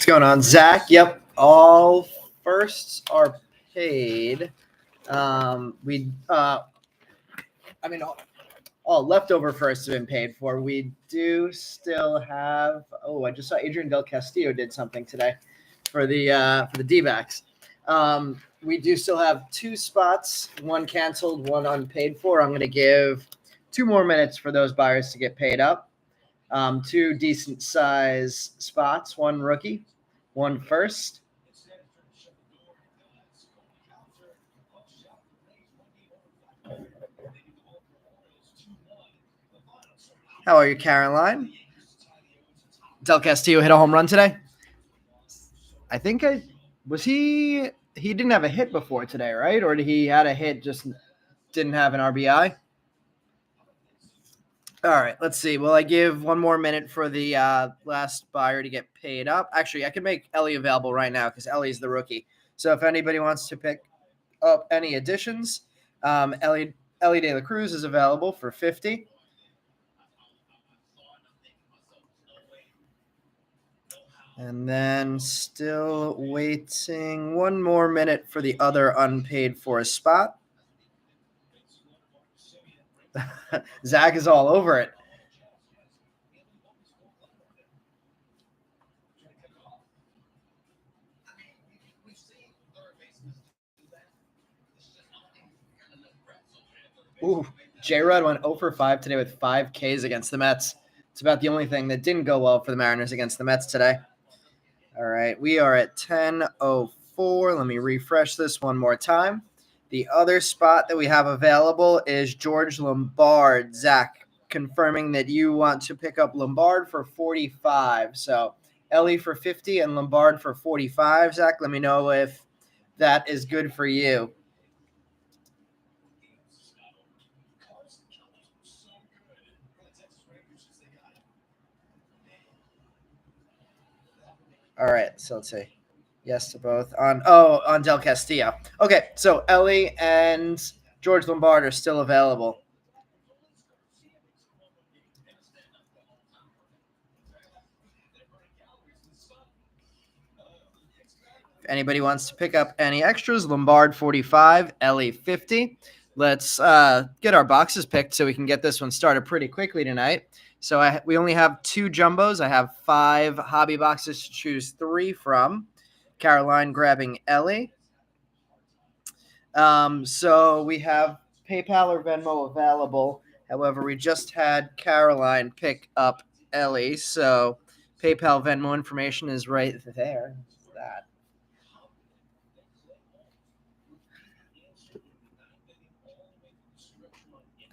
What's going on, Zach? Yep, all firsts are paid. All leftover firsts have been paid for. We do still have. Oh, I just saw Adrian Del Castillo did something today for the D-backs. We do still have 2 spots, one canceled, one unpaid for. I'm going to give 2 more minutes for those buyers to get paid up. 2 decent size spots, 1 rookie, 1 first. How are you, Caroline? Del Castillo hit a home run today. I think he didn't have a hit before today, right? Or did he had a hit, just didn't have an RBI? All right, let's see. Will I give 1 more minute for the last buyer to get paid up? Actually, I can make Ellie available right now because Ellie's the rookie. So if anybody wants to pick up any additions, Ellie De La Cruz is available for 50. And then still waiting 1 more minute for the other unpaid for spot. Zach is all over it. Ooh, J-Rod went 0 for 5 today with 5 Ks against the Mets. It's about the only thing that didn't go well for the Mariners against the Mets today. All right, we are at 10:04. Let me refresh this one more time. The other spot that we have available is George Lombard. Zach, confirming that you want to pick up Lombard for 45. So Ellie for 50 and Lombard for 45. Zach, let me know if that is good for you. All right, so let's see. Yes to both on Del Castillo. Okay, so Ellie and George Lombard are still available. If anybody wants to pick up any extras, Lombard 45, Ellie 50. Let's get our boxes picked so we can get this one started pretty quickly tonight. So we only have 2 jumbos. I have 5 hobby boxes to choose 3 from. Caroline grabbing Ellie. So we have PayPal or Venmo available. However, we just had Caroline pick up Ellie. So PayPal, Venmo information is right there. That.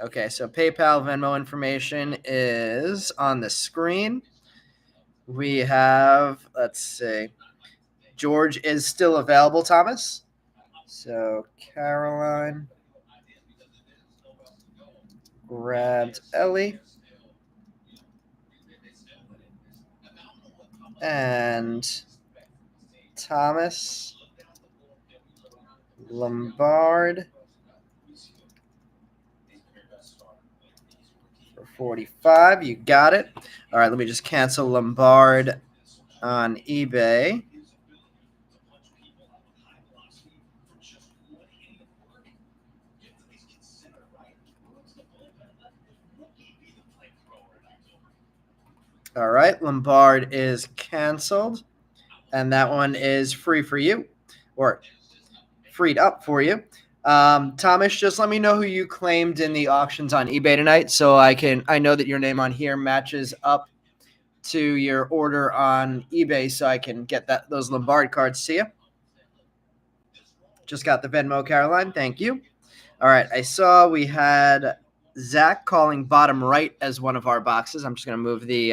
Okay, so PayPal, Venmo information is on the screen. We have, let's see, George is still available, Thomas. So Caroline grabbed Ellie. And Thomas Lombard for 45. You got it. All right, let me just cancel Lombard on eBay. All right, Lombard is canceled, and that one is free for you, or freed up for you. Thomas, just let me know who you claimed in the auctions on eBay tonight, so I know that your name on here matches up to your order on eBay, so I can get those Lombard cards to you. Just got the Venmo, Caroline. Thank you. All right, I saw we had Zach calling bottom right as one of our boxes. I'm just going to move the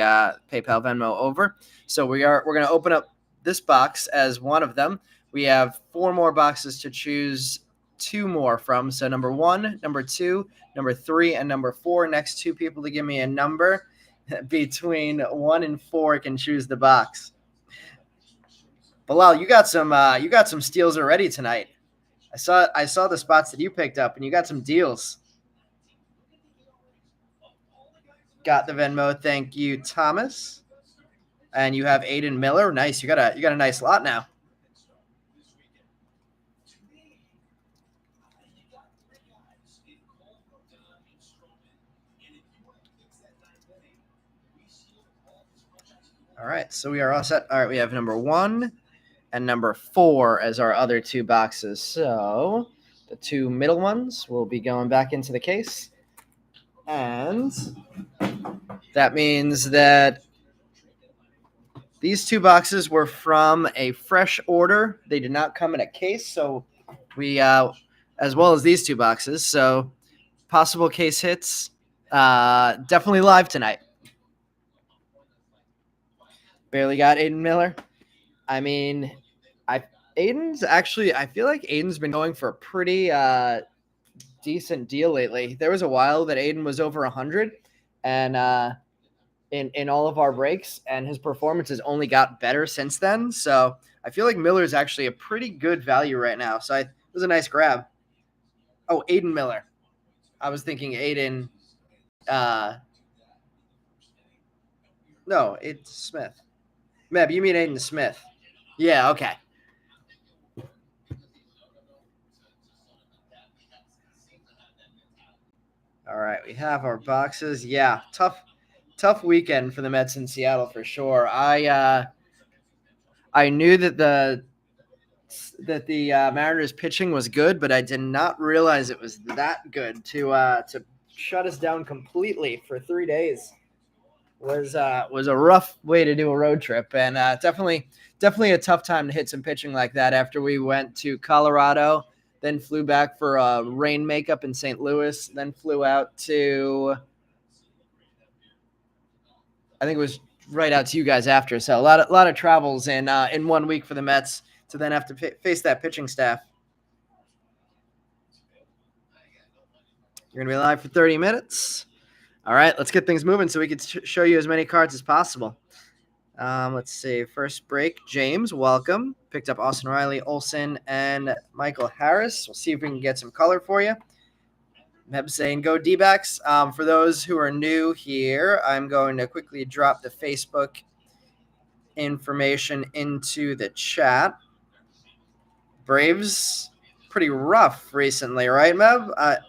PayPal Venmo over. So we're going to open up this box as one of them. We have 4 more boxes to choose 2 more from. So number 1, number 2, number 3, and number 4. Next 2 people to give me a number between 1 and 4 can choose the box. Bilal, you got some steals already tonight. I saw the spots that you picked up, and you got some deals. Got the Venmo. Thank you, Thomas. And you have Aiden Miller. Nice. You got a nice lot now. All right. So we are all set. All right. We have number 1 and number 4 as our other 2 boxes. So the 2 middle ones will be going back into the case. And that means that these 2 boxes were from a fresh order. They did not come in a case. So we, as well as these 2 boxes. So possible case hits, definitely live tonight. Barely got Aiden Miller. I mean, I feel like Aiden's been going for a pretty decent deal lately. There was a while that Aiden was over 100, and in all of our breaks, and his performance has only got better since then. So I feel like Miller's actually a pretty good value right now. So it was a nice grab. Oh, Aiden Miller. I was thinking Aiden. No, it's Smith. Meb, you mean Aiden Smith? Yeah, okay. All right, we have our boxes. Yeah, tough weekend for the Mets in Seattle for sure. I knew that the Mariners pitching was good, but I did not realize it was that good to shut us down completely for 3 days. Was a rough way to do a road trip, and definitely a tough time to hit some pitching like that after we went to Colorado, then flew back for a rain makeup in St. Louis, then flew out to, I think it was right out to you guys after. So a lot of travels in 1 week for the Mets to then have to face that pitching staff. You're gonna be live for 30 minutes. All right, let's get things moving so we can show you as many cards as possible. Let's see. First break, James, welcome. Picked up Austin Riley, Olsen, and Michael Harris. We'll see if we can get some color for you. Meb saying go D-backs. For those who are new here, I'm going to quickly drop the Facebook information into the chat. Braves, pretty rough recently, right, Meb?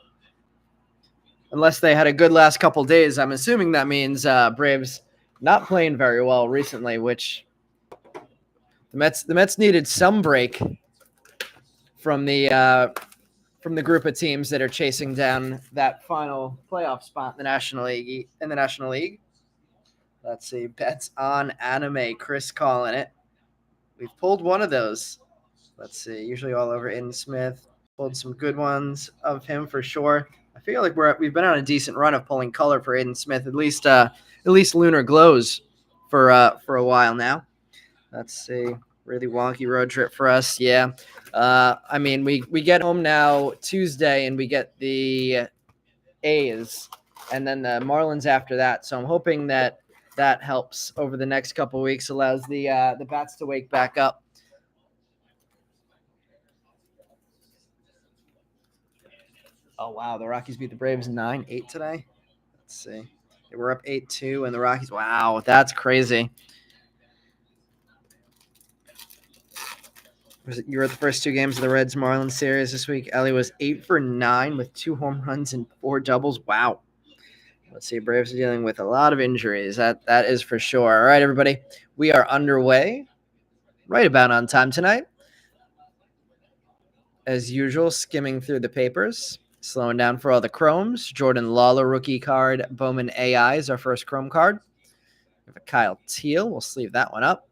Unless they had a good last couple days, I'm assuming that means Braves not playing very well recently, which the Mets needed some break from the group of teams that are chasing down that final playoff spot in the National League. Let's see, bets on anime. Chris calling it. We've pulled one of those. Let's see, usually all over Aiden Smith. Pulled some good ones of him for sure. I feel like we've been on a decent run of pulling color for Aiden Smith, at least lunar glows for a while now. Let's see, really wonky road trip for us. Yeah, I mean we get home now Tuesday and we get the A's and then the Marlins after that. So I'm hoping that helps over the next couple of weeks, allows the bats to wake back up. Oh, wow. The Rockies beat the Braves 9-8 today. Let's see. They were up 8-2, and the Rockies. Wow, that's crazy. You were at the first 2 games of the Reds-Marlins series this week. Ellie was 8 for 9 with 2 home runs and 4 doubles. Wow. Let's see. Braves are dealing with a lot of injuries. That is for sure. All right, everybody. We are underway right about on time tonight. As usual, skimming through the papers, slowing down for all the chromes. Jordan Lawler rookie card. Bowman AI is our first chrome card. We have a Kyle Teal. We'll sleeve that one up.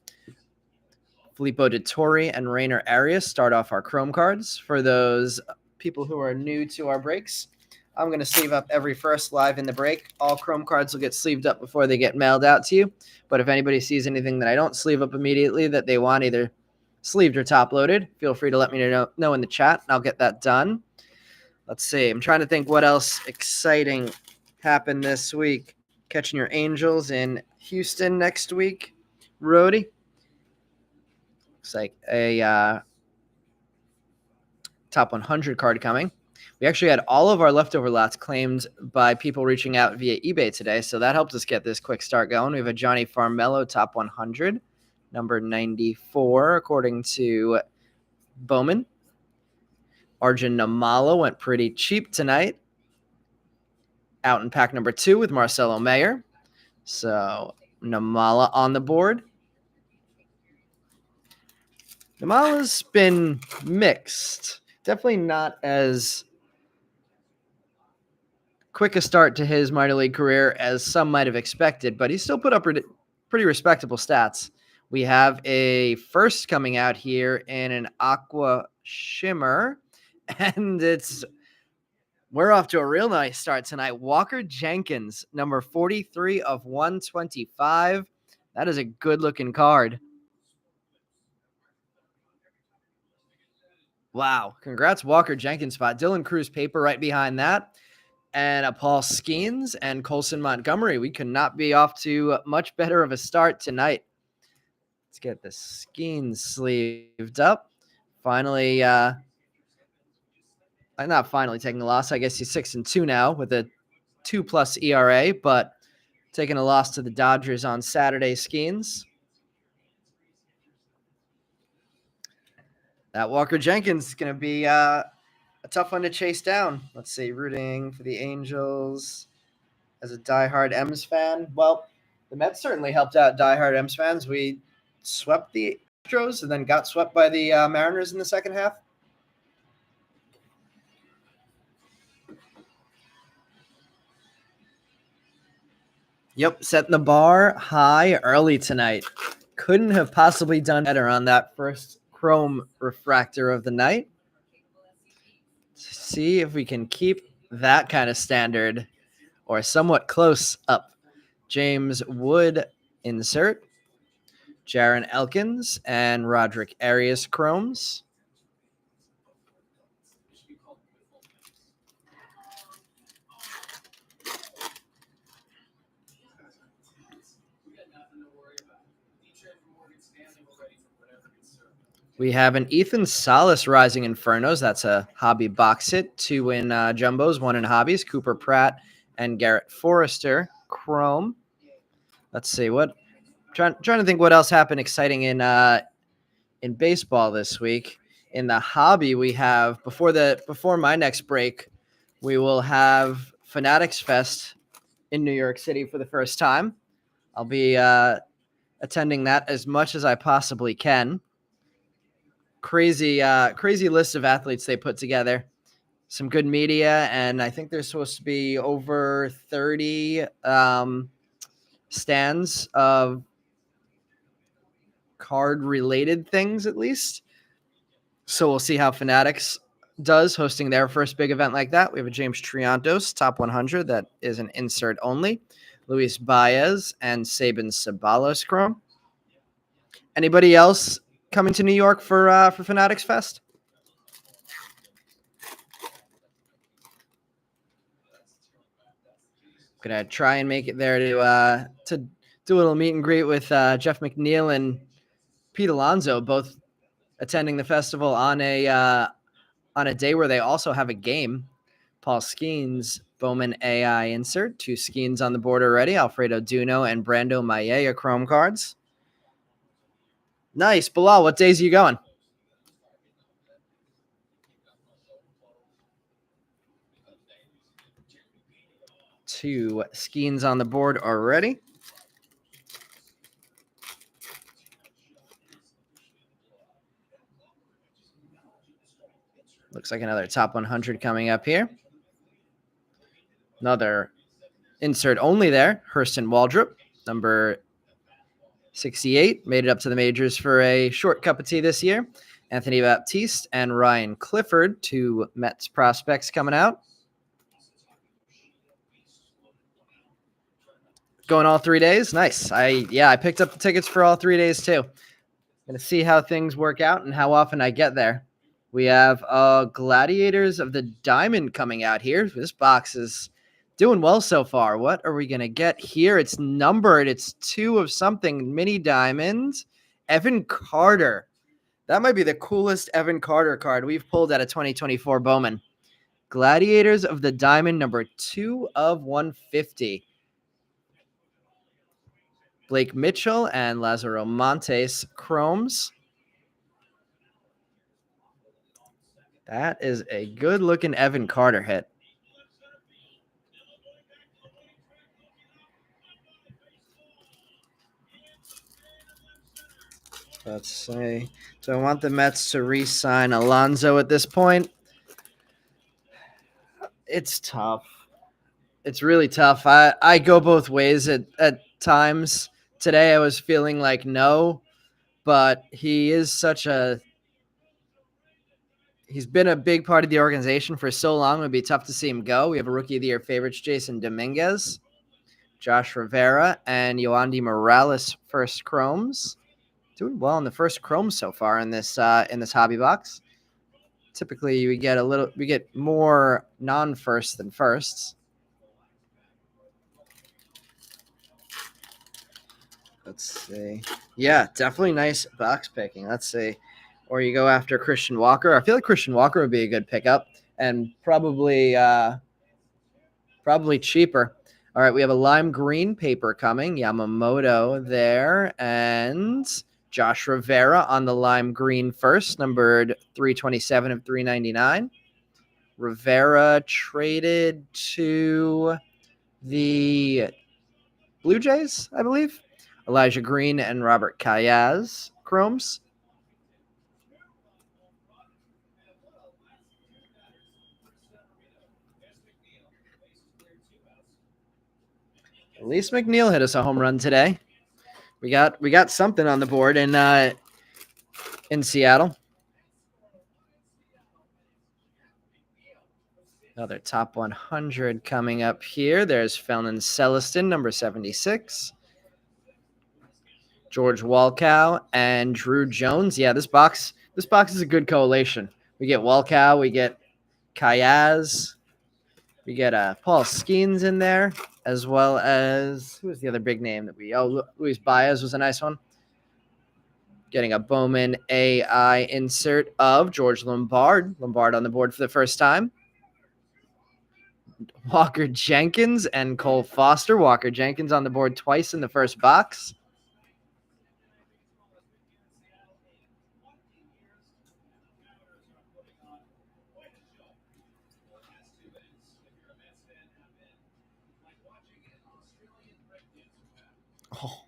Filippo DeTore and Rainer Arias start off our chrome cards. For those people who are new to our breaks, I'm going to sleeve up every first live in the break. All chrome cards will get sleeved up before they get mailed out to you. But if anybody sees anything that I don't sleeve up immediately that they want either sleeved or top loaded, feel free to let me know in the chat, and I'll get that done. Let's see. I'm trying to think what else exciting happened this week. Catching your Angels in Houston next week. Rhodey. Looks like a top 100 card coming. We actually had all of our leftover lots claimed by people reaching out via eBay today, so that helped us get this quick start going. We have a Johnny Farmello top 100, number 94, according to Bowman. Arjun Namala went pretty cheap tonight. Out in pack number 2 with Marcelo Mayer. So Namala on the board. Namala's been mixed. Definitely not as quick a start to his minor league career as some might have expected, but he still put up pretty respectable stats. We have a first coming out here in an aqua shimmer, and we're off to a real nice start tonight. Walker Jenkins, number 43 of 125. That is a good-looking card. Wow. Congrats, Walker Jenkins spot. Dylan Cruz paper right behind that. And a Paul Skeens and Colson Montgomery. We could not be off to much better of a start tonight. Let's get the Skeens sleeved up. Finally, not finally taking a loss. I guess he's 6-2 now with a 2+ ERA, but taking a loss to the Dodgers on Saturday. Skeens. That Walker Jenkins is going to be a tough one to chase down. Let's see, rooting for the Angels as a diehard M's fan. Well, the Mets certainly helped out diehard M's fans. We swept the Astros and then got swept by the Mariners in the second half. Yep, setting the bar high early tonight. Couldn't have possibly done better on that first chrome refractor of the night. See if we can keep that kind of standard or somewhat close up. James Wood insert. Jaron Elkins and Roderick Arias chromes. We have an Ethan Salas Rising Infernos. That's a hobby box hit. 2 in jumbos, 1 in hobbies. Cooper Pratt and Garrett Forrester chrome. Let's see what. Trying to think what else happened exciting in baseball this week. In the hobby, we have before my next break, we will have Fanatics Fest in New York City for the first time. I'll be attending that as much as I possibly can. Crazy list of athletes they put together. Some good media, and I think there's supposed to be over 30 stands of card-related things at least. So we'll see how Fanatics does hosting their first big event like that. We have a James Triantos, top 100. That is an insert only. Luis Baez and Sabin Sabalos chrome. Anybody else coming to New York for Fanatics Fest? Gonna try and make it there to do a little meet and greet with Jeff McNeil and Pete Alonso, both attending the festival on a day where they also have a game. Paul Skeens, Bowman AI insert. 2 Skeens on the board already. Alfredo Duno and Brando Maella chrome cards. Nice. Bilal, what days are you going? 2 Skeens on the board already. Looks like another top 100 coming up here. Another insert only there. Hurston Waldrop, number 68, made it up to the majors for a short cup of tea this year. Anthony Baptiste and Ryan Clifford, 2 Mets prospects coming out. Going all 3 days? Nice. I picked up the tickets for all 3 days too. Gonna see how things work out and how often I get there. We have Gladiators of the Diamond coming out here. This box is doing well so far. What are we gonna get here? It's numbered. It's 2 of something. Mini Diamond. Evan Carter. That might be the coolest Evan Carter card we've pulled out of 2024 Bowman. Gladiators of the Diamond, number 2 of 150. Blake Mitchell and Lazaro Montes chromes. That is a good-looking Evan Carter hit. Let's see. So I want the Mets to re-sign Alonso at this point. It's tough. It's really tough. I go both ways at times. Today I was feeling like no, but he is he's been a big part of the organization for so long. It would be tough to see him go. We have a Rookie of the Year favorites, Jason Dominguez, Josh Rivera, and Yoandy Morales first chromes. Doing well in the first chrome so far in this hobby box. Typically, we get more non-first than firsts. Let's see. Yeah, definitely nice box picking. Let's see. Or you go after Christian Walker. I feel like Christian Walker would be a good pickup and probably cheaper. All right, we have a lime green paper coming. Yamamoto there and Josh Rivera on the lime green first, numbered 327 of 399. Rivera traded to the Blue Jays, I believe. Elijah Green and Robert Callas chromes. Elise McNeil hit us a home run today. We got something on the board in Seattle. Another top 100 coming up here. There's Felton Celestin, number 76. George Walkow and Drew Jones. Yeah, this box is a good collation. We get Walkow, we get Callas, we get Paul Skeens in there, as well as who was the other big name that Luis Baez was a nice one. Getting a Bowman AI insert of George Lombard. Lombard on the board for the first time. Walker Jenkins and Cole Foster. Walker Jenkins on the board twice in the first box. Oh.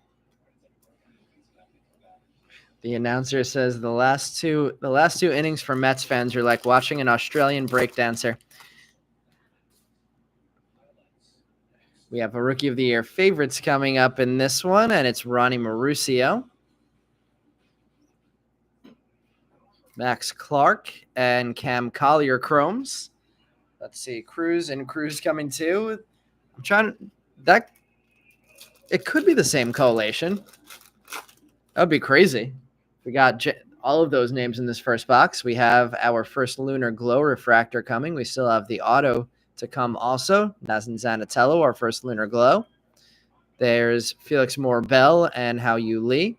The announcer says the last two innings for Mets fans are like watching an Australian breakdancer. We have a Rookie of the Year favorites coming up in this one, and it's Ronnie Mauricio, Max Clark, and Cam Collier chromes. Let's see, Cruz coming too. It could be the same collation. That would be crazy. We got all of those names in this first box. We have our first Lunar Glow refractor coming. We still have the auto to come also. Nazan Zanatello, our first Lunar Glow. There's Felix Moore-Bell and Hao Yu Lee.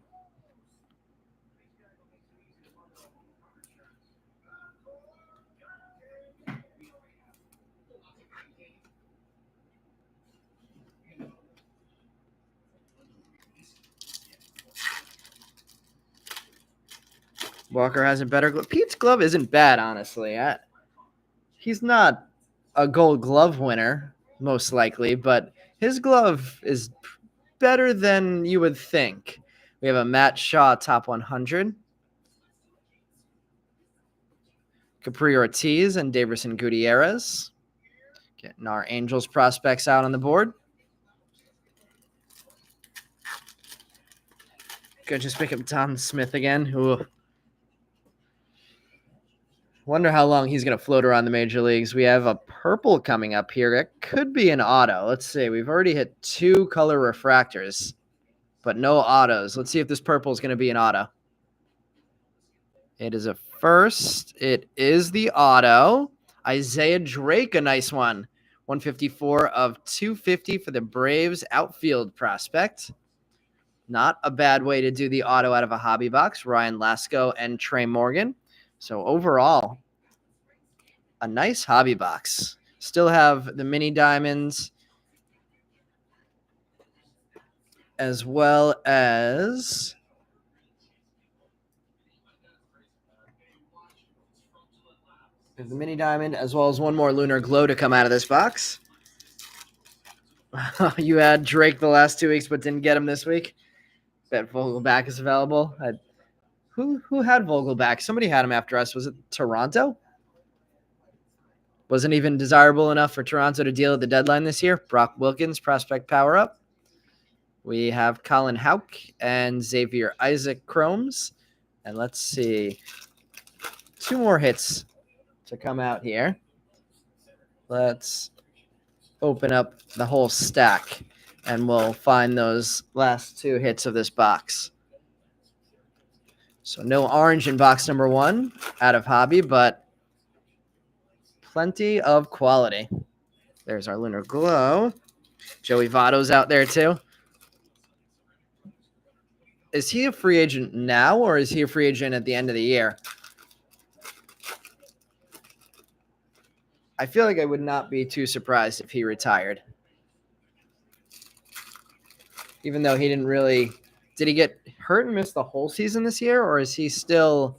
Walker has a better glove. Pete's glove isn't bad, honestly. He's not a gold glove winner, most likely, but his glove is better than you would think. We have a Matt Shaw top 100. Capri Ortiz and Daverson Gutierrez. Getting our Angels prospects out on the board. Could just pick up Tom Smith again. Ooh. Wonder how long he's going to float around the major leagues. We have a purple coming up here. It could be an auto. Let's see. We've already hit 2 color refractors, but no autos. Let's see if this purple is going to be an auto. It is a first. It is the auto. Isaiah Drake, a nice one. 154 of 250 for the Braves outfield prospect. Not a bad way to do the auto out of a hobby box. Ryan Lasco and Trey Morgan. So overall, a nice hobby box. Still have the mini diamonds as well as the mini diamond, as well as one more lunar glow to come out of this box. You had Drake the last 2 weeks, but didn't get him this week. Bet Vogelback is available. Who had Vogelback? Somebody had him after us. Was it Toronto? Wasn't even desirable enough for Toronto to deal at the deadline this year. Brock Wilkins, prospect power up. We have Colin Houck and Xavier Isaac Chromes. And let's see. 2 more hits to come out here. Let's open up the whole stack, and we'll find those last 2 hits of this box. So no orange in box number 1 out of hobby, but plenty of quality. There's our lunar glow. Joey Votto's out there too. Is he a free agent now, or is he a free agent at the end of the year? I feel like I would not be too surprised if he retired. Even though he didn't really... Did he get hurt and miss the whole season this year, or is he still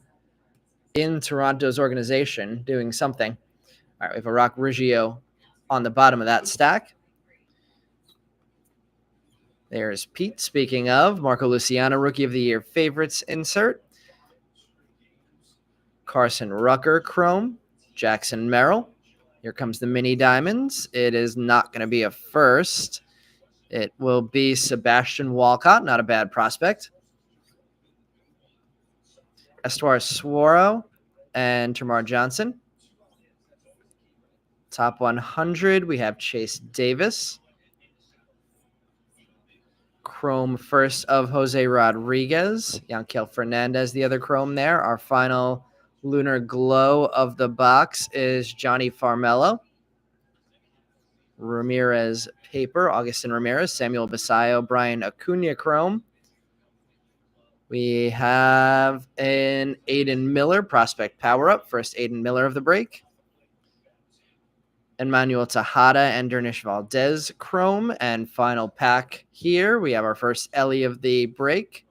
in Toronto's organization doing something? All right, we have a Rock Riggio on the bottom of that stack. There's Pete. Speaking of, Marco Luciano, Rookie of the Year favorites insert. Carson Rucker Chrome. Jackson Merrill. Here comes the mini diamonds. It is not going to be a first. It will be Sebastian Walcott, not a bad prospect. Estuar Suoro and Tamar Johnson. Top 100, we have Chase Davis. Chrome first of Jose Rodriguez. Yankel Fernandez, the other chrome there. Our final lunar glow of the box is Johnny Farmello. Ramirez paper, Augustin Ramirez, Samuel Basayo, Brian Acuna chrome. We have an Aiden Miller prospect power-up, first Aiden Miller of the break. Emmanuel Tejada and Dernish Valdez chrome. And final pack here, we have our first Ellie of the break.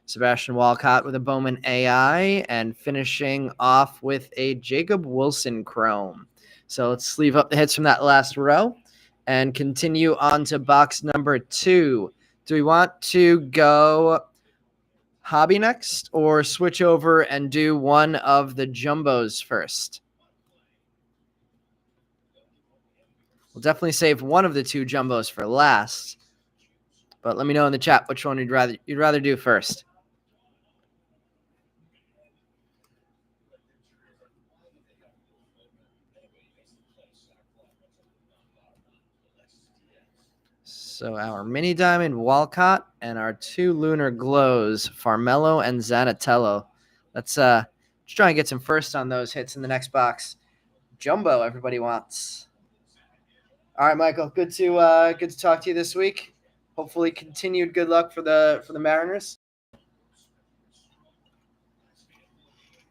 Sebastian Walcott with a Bowman AI, and finishing off with a Jacob Wilson chrome. So let's sleeve up the hits from that last row and continue on to box number 2. Do we want to go hobby next, or switch over and do one of the jumbos first? We'll definitely save one of the 2 jumbos for last, but let me know in the chat which one you'd rather do first. So our mini diamond Walcott and our 2 lunar glows Farmello and Zanatello. Let's try and get some first on those hits in the next box. Jumbo, everybody wants. All right, Michael. Good to talk to you this week. Hopefully, continued good luck for the Mariners.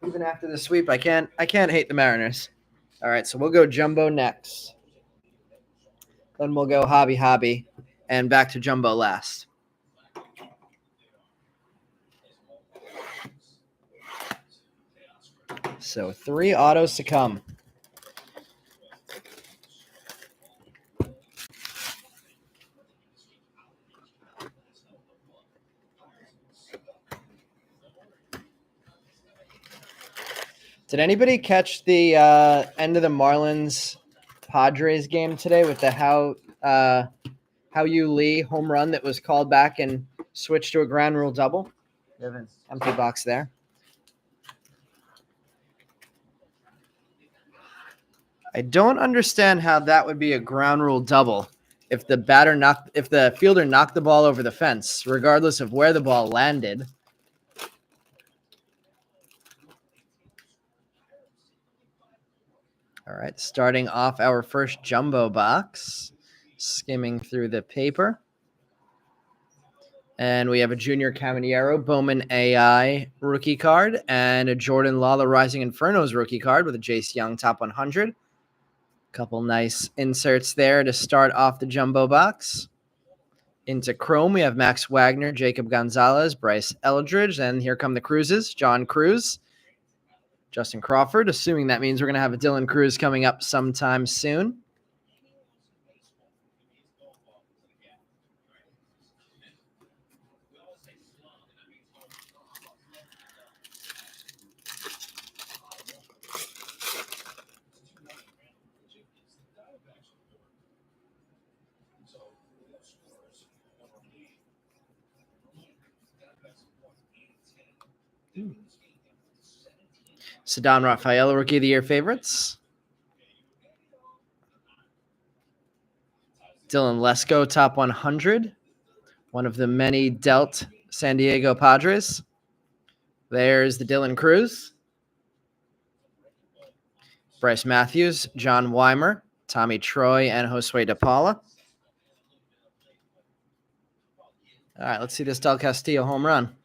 Even after the sweep, I can't hate the Mariners. All right, so we'll go jumbo next. Then we'll go hobby, and back to jumbo last. So 3 autos to come. Did anybody catch the end of the Marlins Padres game today with the How You Lee home run that was called back and switched to a ground rule double? Empty box there. I don't understand how that would be a ground rule double if the fielder knocked the ball over the fence, regardless of where the ball landed. All right, starting off our first jumbo box, skimming through the paper. And we have a Junior Caminero Bowman AI rookie card and a Jordan Lawler Rising Infernos rookie card with a Jace Young top 100. Couple nice inserts there to start off the jumbo box. Into Chrome, we have Max Wagner, Jacob Gonzalez, Bryce Eldridge, and here come the Cruzes, John Cruz, Justin Crawford, assuming that means we're going to have a Dylan Cruz coming up sometime soon. Ceddanne Rafaela, Rookie of the Year favorites. Dylan Lesko, top 100. One of the many dealt San Diego Padres. There's the Dylan Cruz. Bryce Matthews, John Weimer, Tommy Troy, and Josue De Paula. All right, let's see this Del Castillo home run.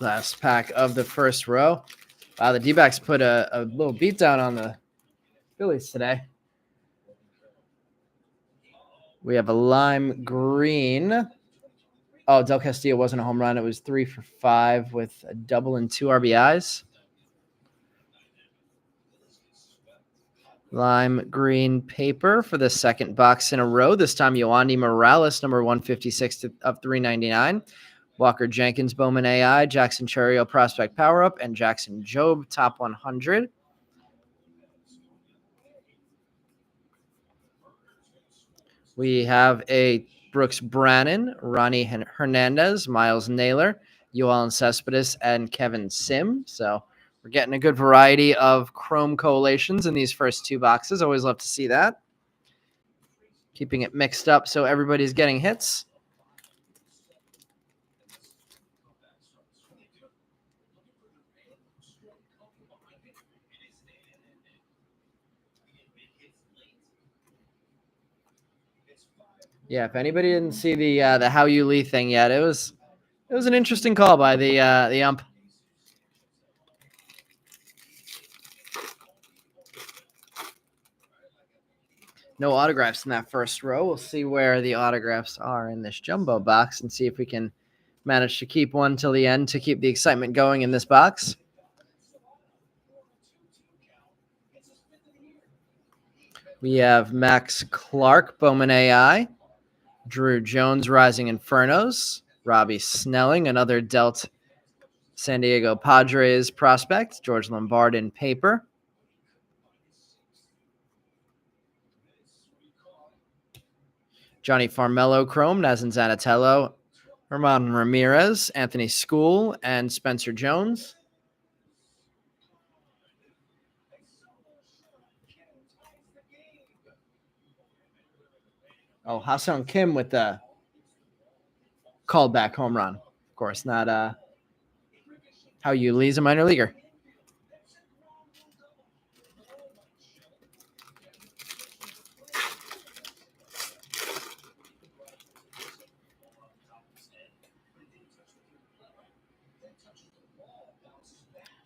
Last pack of the first row. Wow, the D-backs put a little beat down on the Phillies today. We have a lime green. Oh, Del Castillo wasn't a home run. It was 3 for 5 with a double and 2 RBIs. Lime green paper for the second box in a row. This time, Yoandy Morales, number 156 of 399. Walker Jenkins, Bowman AI, Jackson Cherio, Prospect Power Up, and Jackson Jobe, top 100. We have a Brooks Brannon, Ronnie Hernandez, Miles Naylor, Yoel Cespedes, and Kevin Sim. So we're getting a good variety of Chrome collations in these first two boxes. Always love to see that. Keeping it mixed up so everybody's getting hits. Yeah, if anybody didn't see the How You Lee thing yet, it was an interesting call by the ump. No autographs in that first row. We'll see where the autographs are in this jumbo box and see if we can manage to keep one till the end to keep the excitement going in this box. We have Max Clark, Bowman AI, Drew Jones, Rising Infernos, Robbie Snelling, another dealt San Diego Padres prospect, George Lombard in paper. Johnny Farmello, Chrome, Nazan Zanatello, Herman Ramirez, Anthony School, and Spencer Jones. Oh, Ha-Seong Kim with the callback home run. Of course, not How You Lee's a minor leaguer.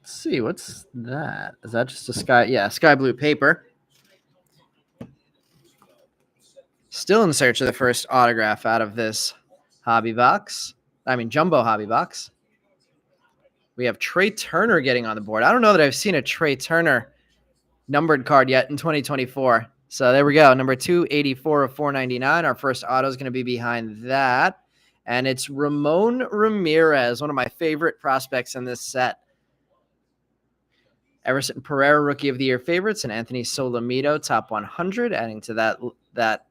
Let's see, what's that? Is that just a sky blue paper? Still in search of the first autograph out of this jumbo hobby box. We have Trey Turner getting on the board. I don't know that I've seen a Trey Turner numbered card yet in 2024. So there we go. Number 284 of 499. Our first auto is going to be behind that. And it's Ramon Ramirez, one of my favorite prospects in this set. Everson Pereira, Rookie of the Year favorites, and Anthony Solomito, top 100. Adding to that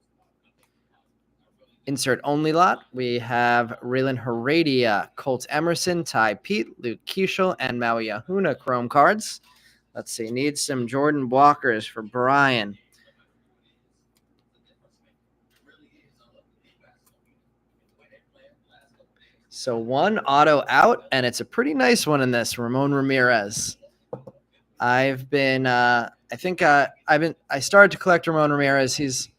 insert only lot, we have Raylan Heredia, Colt Emerson, Ty Pete, Luke Keeschel, and Maui Ahuna Chrome cards. Let's see. Need some Jordan Walkers for Brian. So one auto out, and it's a pretty nice one in this. Ramon Ramirez. I've been, I started to collect Ramon Ramirez.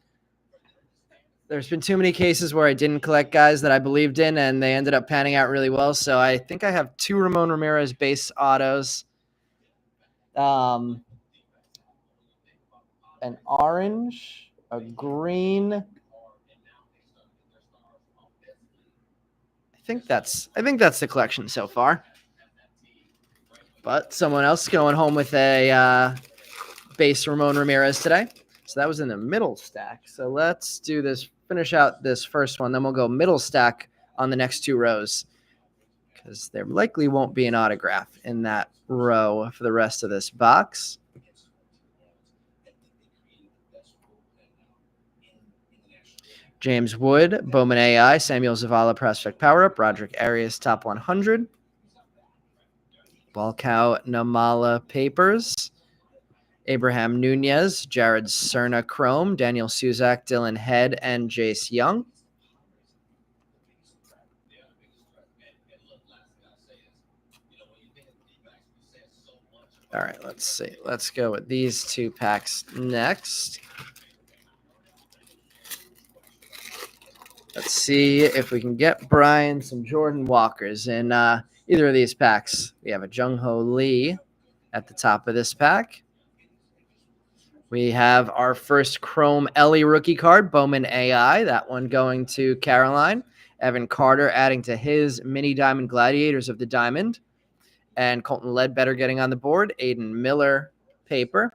There's been too many cases where I didn't collect guys that I believed in, and they ended up panning out really well. So I think I have 2 Ramon Ramirez base autos. An orange, a green. I think that's the collection so far. But someone else going home with a base Ramon Ramirez today. So that was in the middle stack. So let's do this, finish out this first one. Then we'll go middle stack on the next 2 rows, because there likely won't be an autograph in that row for the rest of this box. James Wood, Bowman AI, Samuel Zavala, Prospect Power Up, Roderick Arias, top 100. Balcow Namala Papers, Abraham Nunez, Jared Cerna Chrome, Daniel Suzak, Dylan Head, and Jace Young. All right, let's see. Let's go with these 2 packs next. Let's see if we can get Brian some Jordan Walkers in either of these packs. We have a Jung-Ho Lee at the top of this pack. We have our first Chrome Ellie rookie card, Bowman AI. That one going to Caroline. Evan Carter adding to his mini diamond Gladiators of the Diamond. And Colton Ledbetter getting on the board. Aiden Miller paper.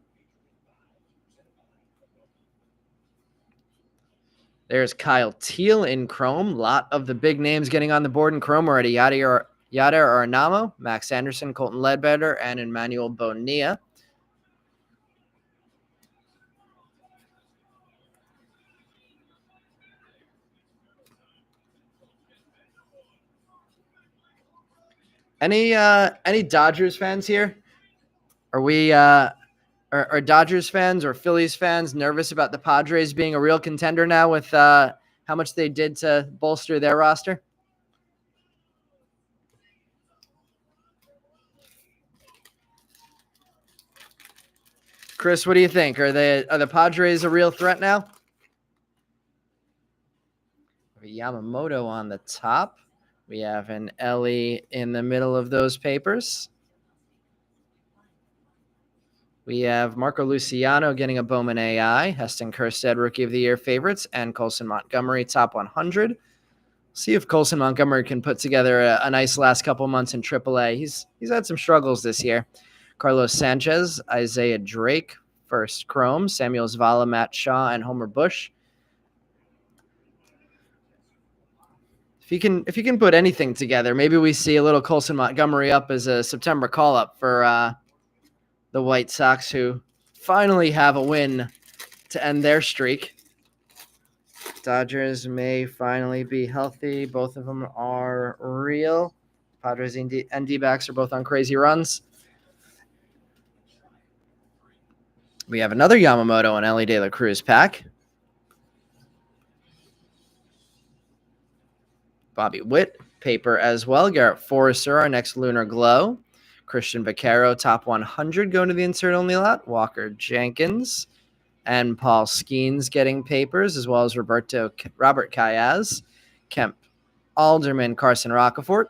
There's Kyle Teal in Chrome. Lot of the big names getting on the board in Chrome already. Yadier Arnamo, Max Anderson, Colton Ledbetter, and Emmanuel Bonilla. Any Dodgers fans here? Are we are Dodgers fans or Phillies fans nervous about the Padres being a real contender now with how much they did to bolster their roster? Chris, what do you think? Are the Padres a real threat now? Yamamoto on the top. We have an Ellie in the middle of those papers. We have Marco Luciano getting a Bowman AI, Heston Kjerstad, Rookie of the Year favorites, and Colson Montgomery, top 100. See if Colson Montgomery can put together a nice last couple months in AAA. He's had some struggles this year. Carlos Sanchez, Isaiah Drake, first Chrome, Samuel Zavala, Matt Shaw, and Homer Bush. If you can put anything together, maybe we see a little Colson Montgomery up as a September call-up for the White Sox, who finally have a win to end their streak. Dodgers may finally be healthy. Both of them are real. Padres and D-backs are both on crazy runs. We have another Yamamoto and Ellie De La Cruz pack. Bobby Witt paper as well. Garrett Forrester, our next Lunar Glow. Christian Vaquero, top 100, going to the insert only lot. Walker Jenkins and Paul Skeens getting papers, as well as Robert Cayaz, Kemp Alderman, Carson Rocafort,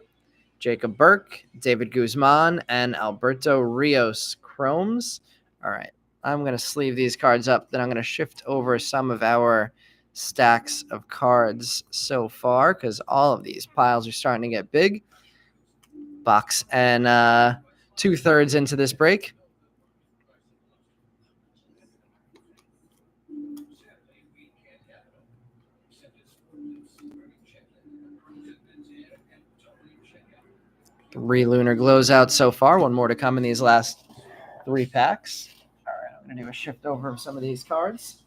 Jacob Burke, David Guzman, and Alberto Rios Chromes. All right, I'm going to sleeve these cards up. Then I'm going to shift over some of our stacks of cards so far, because all of these piles are starting to get big. box and 2/3 into this break. Three lunar glows out so far. One more to come in these last 3 packs. All right, I'm going to do a shift over of some of these cards.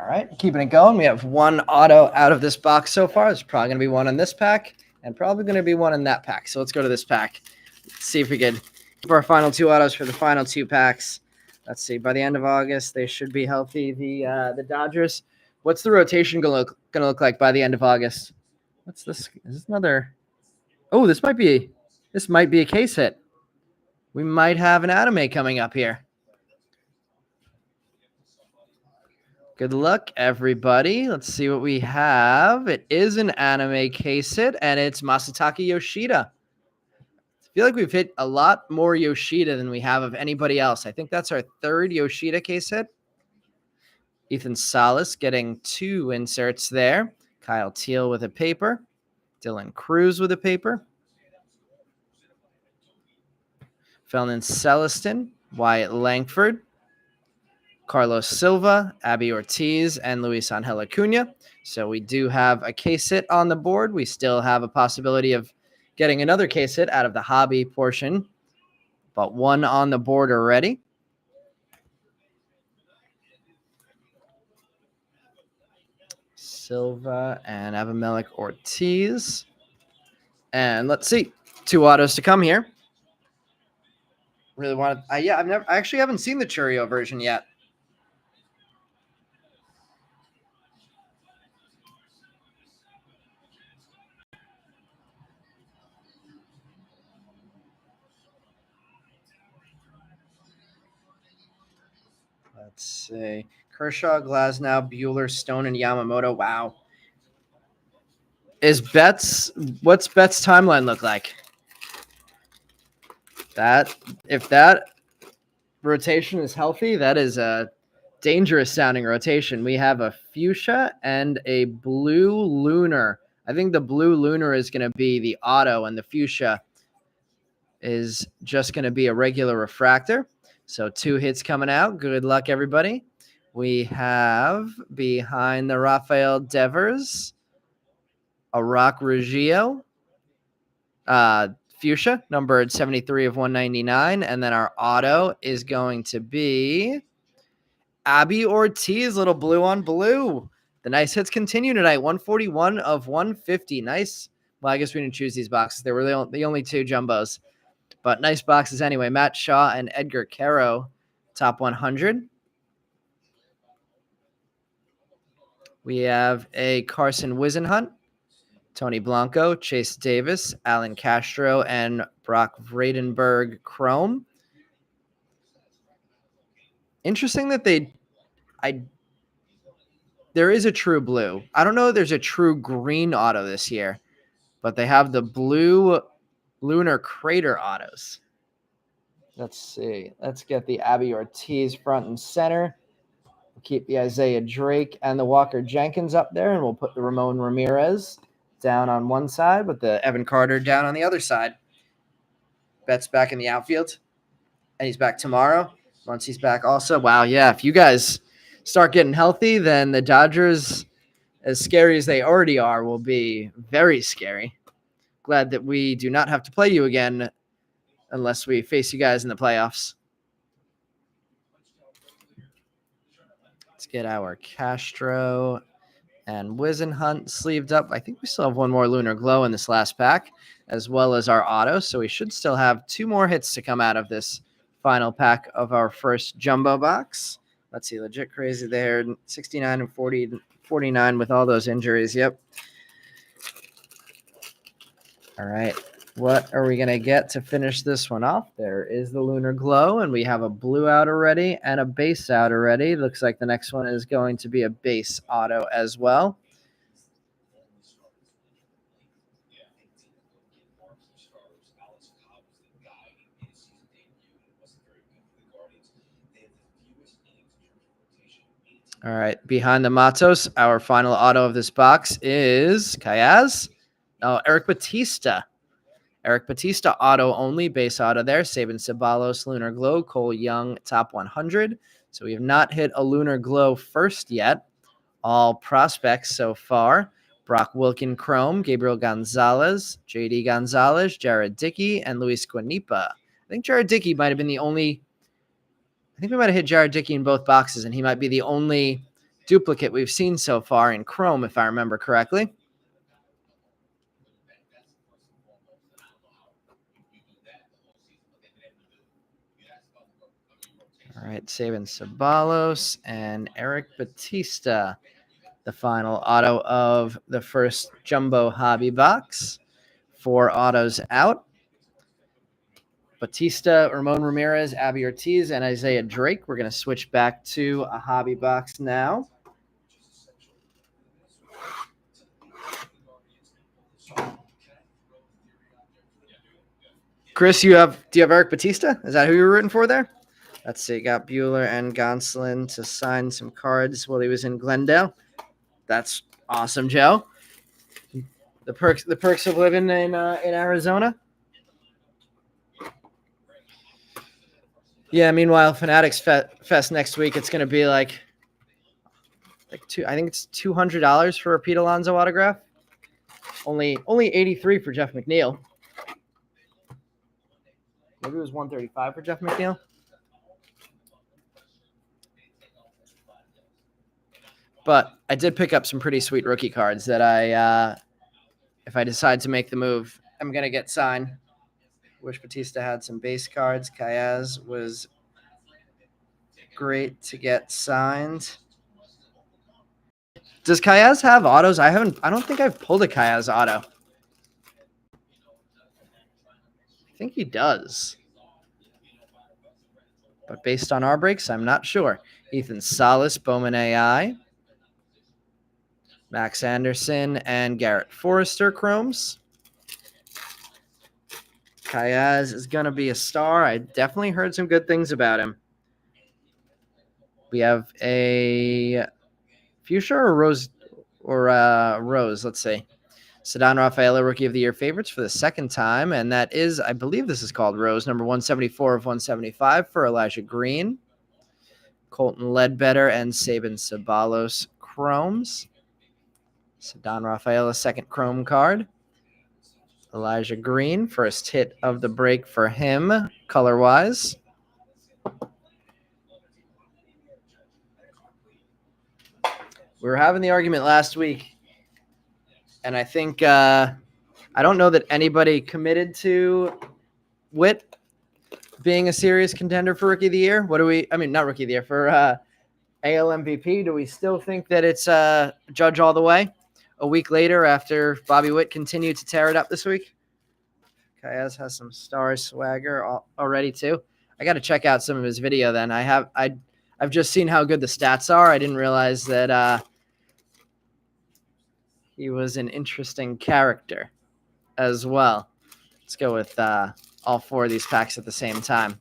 All right, keeping it going. We have one auto out of this box so far. There's probably going to be one in this pack and probably going to be one in that pack. So let's go to this pack. Let's see if we can keep our final 2 autos for the final 2 packs. Let's see. By the end of August, they should be healthy. The Dodgers. What's the rotation going to look like by the end of August? What's this? Is this another? Oh, this might be a case hit. We might have an anime coming up here. Good luck, everybody. Let's see what we have. It is an anime case hit, and it's Masataka Yoshida. I feel like we've hit a lot more Yoshida than we have of anybody else. I think that's our 3rd Yoshida case hit. Ethan Salas getting 2 inserts there. Kyle Teal with a paper. Dylan Cruz with a paper. Felton Celestin, Wyatt Langford, Carlos Silva, Abby Ortiz, and Luis Angel Acuna. So we do have a case hit on the board. We still have a possibility of getting another case hit out of the hobby portion, but one on the board already. Silva and Abimelech Ortiz. And let's see, 2 autos to come here. Really wanted, I actually haven't seen the Churio version yet. Let's see. Kershaw, Glasnow, Bueller, Stone, and Yamamoto. Wow. What's Bet's timeline look like? If that rotation is healthy, that is a dangerous sounding rotation. We have a fuchsia and a blue lunar. I think the blue lunar is going to be the auto, and the fuchsia is just going to be a regular refractor. So 2 hits coming out. Good luck, everybody. We have behind the Rafael Devers, a Rock Ruggiero, fuchsia, numbered 73 of 199. And then our auto is going to be Abby Ortiz, little blue on blue. The nice hits continue tonight. 141 of 150. Nice. Well, I guess we didn't choose these boxes. They were the only 2 jumbos. But nice boxes anyway. Matt Shaw and Edgar Caro, top 100. We have a Carson Wisenhunt, Tony Blanco, Chase Davis, Alan Castro, and Brock Vredenberg Chrome. Interesting that there is a true blue. I don't know if there's a true green auto this year, but they have the blue lunar crater autos. Let's see. Let's get the Abby Ortiz front and center. We'll keep the Isaiah Drake and the Walker Jenkins up there, and we'll put the Ramon Ramirez down on one side with the Evan Carter down on the other side. Bet's back in the outfield, and he's back tomorrow. Once he's back also. Wow, yeah, if you guys start getting healthy, then the Dodgers, as scary as they already are, will be very scary. Glad that we do not have to play you again unless we face you guys in the playoffs. Let's get our Castro and Wizenhunt sleeved up. I think we still have one more Lunar Glow in this last pack, as well as our auto. So we should still have 2 more hits to come out of this final pack of our first jumbo box. Let's see, legit crazy there. 69 and 49 with all those injuries. Yep. All right. What are we going to get to finish this one off? There is the Lunar Glow, and we have a blue out already and a base out already. Looks like the next one is going to be a base auto as well. All right. Behind the Matos, our final auto of this box is Kayaz. No, Eric Batista. Eric Batista auto only, base auto there. Sabin Ceballos, Lunar Glow, Cole Young, top 100. So we have not hit a Lunar Glow first yet. All prospects so far. Brock Wilkin Chrome, Gabriel Gonzalez, JD Gonzalez, Jared Dickey, and Luis Guanipa. I think Jared Dickey might have been the only. I think we might have hit Jared Dickey in both boxes, and he might be the only duplicate we've seen so far in Chrome, if I remember correctly. All right, Sabin Ceballos and Eric Batista, the final auto of the first jumbo hobby box. 4 autos out. Batista, Ramon Ramirez, Abby Ortiz, and Isaiah Drake. We're going to switch back to a hobby box now. Chris, do you have Eric Batista? Is that who you were rooting for there? Let's see. Got Bueller and Gonsolin to sign some cards while he was in Glendale. That's awesome, Joe. The perks of living in Arizona. Yeah. Meanwhile, Fanatics Fest next week, it's going to be like I think it's $200 for a Pete Alonso autograph. Only $83 for Jeff McNeil. Maybe it was $135 for Jeff McNeil. But I did pick up some pretty sweet rookie cards that if I decide to make the move, I'm going to get signed. Wish Batista had some base cards. Kayaz was great to get signed. Does Kayaz have autos? I don't think I've pulled a Kayaz auto. I think he does. But based on our breaks, I'm not sure. Ethan Salas, Bowman AI. Max Anderson and Garrett Forrester Chromes. Kayaz is going to be a star. I definitely heard some good things about him. We have a Fuchsia or Rose Rose. Let's see. Ceddanne Rafaela, Rookie of the Year favorites for the second time. And that is, I believe this is called Rose, number 174 of 175 for Elijah Green. Colton Ledbetter and Sabin Ceballos Chromes. Ceddanne Rafaela, second Chrome card. Elijah Green, first hit of the break for him, color-wise. We were having the argument last week, and I think I don't know that anybody committed to Witt being a serious contender for Rookie of the Year. Not Rookie of the Year, for AL MVP. Do we still think that it's Judge all the way? A week later, after Bobby Witt continued to tear it up this week. Kayaz has some star swagger already too. I got to check out some of his video then. I've just seen how good the stats are. I didn't realize that he was an interesting character as well. Let's go with all 4 of these packs at the same time.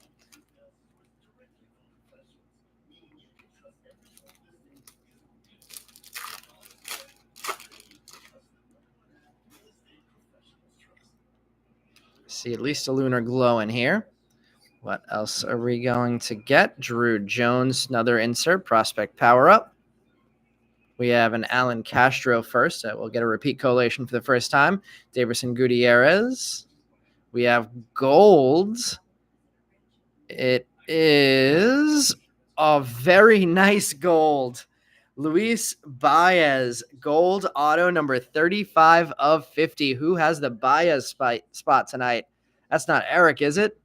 See at least a Lunar Glow in here. What else are we going to get? Drew Jones, another insert, prospect power up. We have an Alan Castro first. We'll get a repeat collation for the first time. Daverson Gutierrez. We have gold. It is a very nice gold. Luis Baez, gold auto number 35 of 50. Who has the Baez spot tonight? That's not Eric, is it?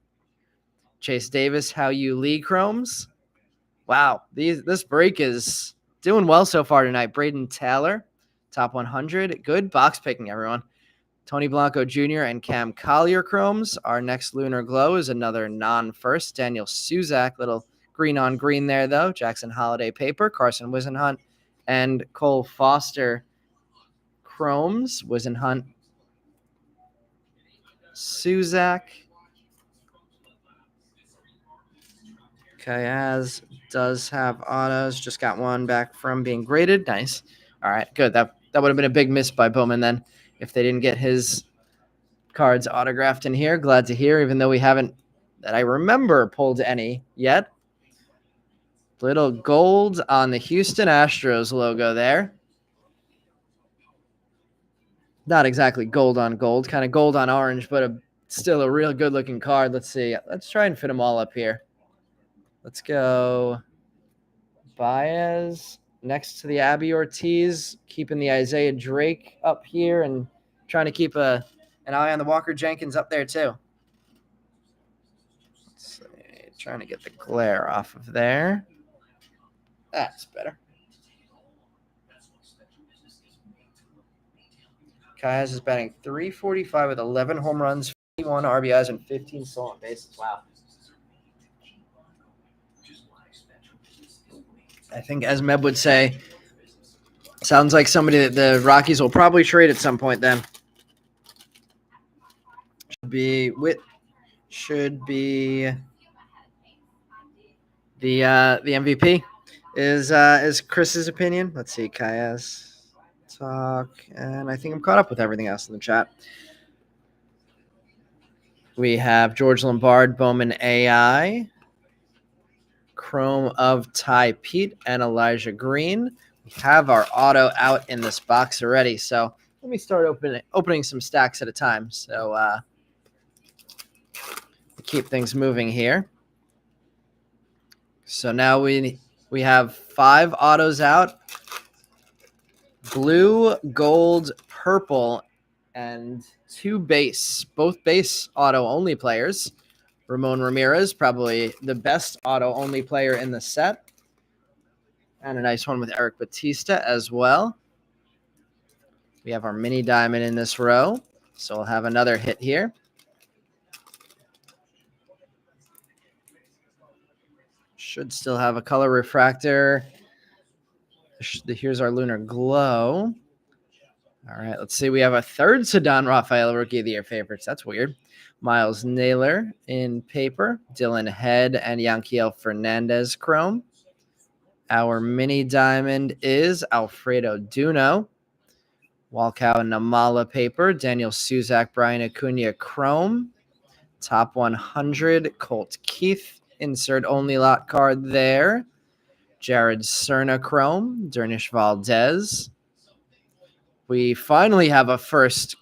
Chase Davis, how you Lee Chromes? Wow, this break is doing well so far tonight. Braden Taylor, top 100. Good box picking, everyone. Tony Blanco Jr. and Cam Collier Chromes. Our next Lunar Glow is another non-first. Daniel Suzak, little green on green there, though. Jackson Holiday Paper, Carson Wisenhunt, and Cole Foster Chromes. Wisenhunt, Suzak. Kayaz does have autos. Just got one back from being graded. Nice. All right, good. That would have been a big miss by Bowman then if they didn't get his cards autographed in here. Glad to hear, even though we haven't, that I remember, pulled any yet. Little gold on the Houston Astros logo there. Not exactly gold on gold, kind of gold on orange, but still a real good looking card. Let's see. Let's try and fit them all up here. Let's go Baez next to the Abby Ortiz, keeping the Isaiah Drake up here and trying to keep an eye on the Walker Jenkins up there too. Let's see. Trying to get the glare off of there. That's better. Kayaz is batting .345 with 11 home runs, 51 RBIs, and 15 stolen bases. Wow. I think, as Meb would say, sounds like somebody that the Rockies will probably trade at some point then. Should be the MVP is Chris's opinion. Let's see, Kayaz talk, and I think I'm caught up with everything else in the chat. We have George Lombard, Bowman AI, Chrome of Ty Pete, and Elijah Green. We have our auto out in this box already, so let me start opening some stacks at a time. So keep things moving here. So now we have 5 autos out. Blue, gold, purple, and 2 base. Both base auto-only players. Ramon Ramirez, probably the best auto-only player in the set. And a nice one with Eric Batista as well. We have our mini diamond in this row. So we'll have another hit here. Should still have a color refractor. Here's our Lunar Glow. All right, let's see. We have a third Ceddanne Rafael Rookie of the Year favorites. That's weird. Miles Naylor in paper. Dylan Head and Yanquiel Fernandez chrome. Our mini diamond is Alfredo Duno. Walkout and Namala paper. Daniel Suzak, Brian Acuna chrome. Top 100, Colt Keith. Insert only lot card there. Jared Cerna chrome. Dernish Valdez. We finally have a first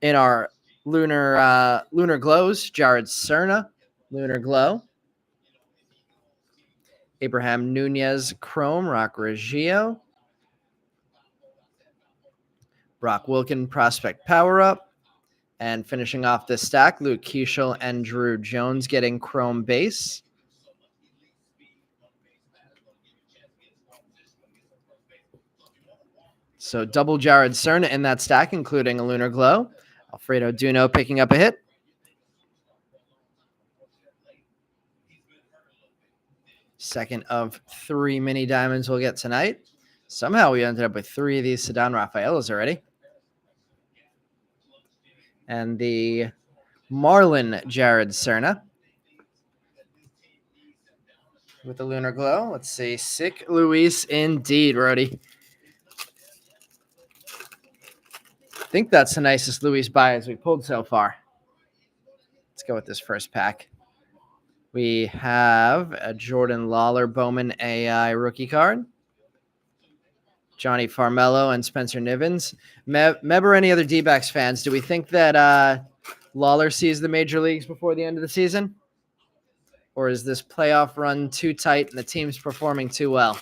in our Lunar Glows. Jared Cerna, Lunar Glow. Abraham Nunez chrome. Rock Reggio. Brock Wilkin prospect power up. And finishing off this stack, Luke Keeschel and Drew Jones getting chrome base. So double Jared Cerna in that stack, including a Lunar Glow. Alfredo Duno picking up a hit. Second of 3 mini diamonds we'll get tonight. Somehow we ended up with 3 of these Ceddanne Rafaelas already. And the Marlin Jared Cerna with the Lunar Glow. Let's see. Sick Luis indeed, Rody. I think that's the nicest Luis Baez we pulled so far. Let's go with this first pack. We have a Jordan Lawler Bowman AI rookie card. Johnny Farmello and Spencer Nivens. Meb or any other D-backs fans, do we think that Lawler sees the major leagues before the end of the season? Or is this playoff run too tight and the team's performing too well?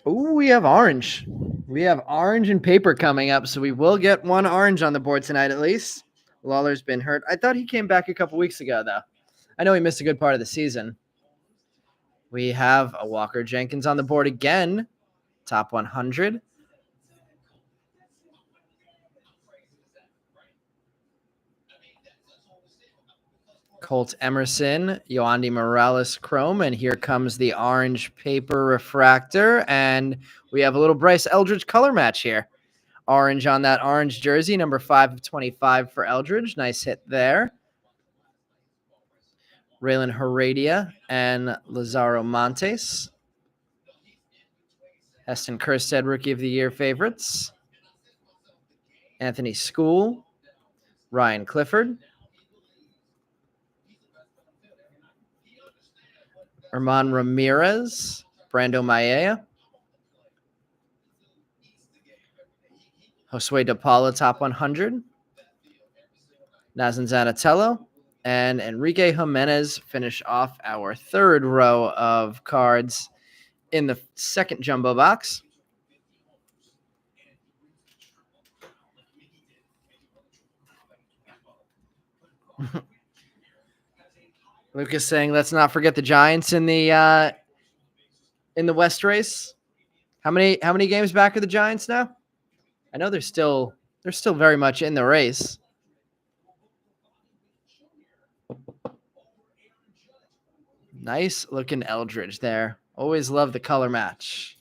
Ooh, we have orange. We have orange and paper coming up, so we will get one orange on the board tonight at least. Lawler's been hurt. I thought he came back a couple weeks ago, though. I know he missed a good part of the season. We have a Walker Jenkins on the board again. Top 100. Colt Emerson, Yoandy Morales Chrome, and here comes the orange paper refractor, and we have a little Bryce Eldridge color match here. Orange on that orange jersey, number 5 of 25 for Eldridge. Nice hit there. Raylan Heredia and Lazaro Montes. Heston Kjerstad, Rookie of the Year favorites. Anthony School, Ryan Clifford. Herman Ramirez, Brando Maia. Josue De Paula, top 100. Nazan Zanatello and Enrique Jimenez finish off our third row of cards in the second jumbo box. Lucas saying, let's not forget the Giants in the West race. How many games back are the Giants now? I know they're still very much in the race. Nice looking Eldridge there. Always love the color match.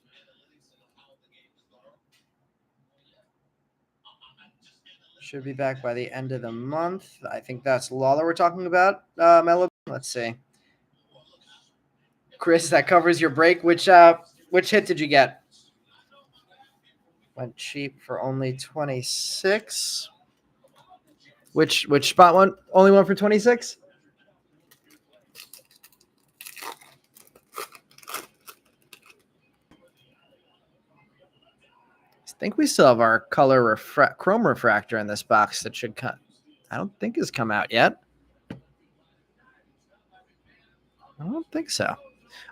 Should be back by the end of the month. I think that's Lawler we're talking about. Mello. Let's see. Chris, that covers your break. Which hit did you get? Went cheap for only 26. Which spot one? Only one for 26? I think we still have our color chrome refractor in this box that should cut. I don't think has come out yet. I don't think so.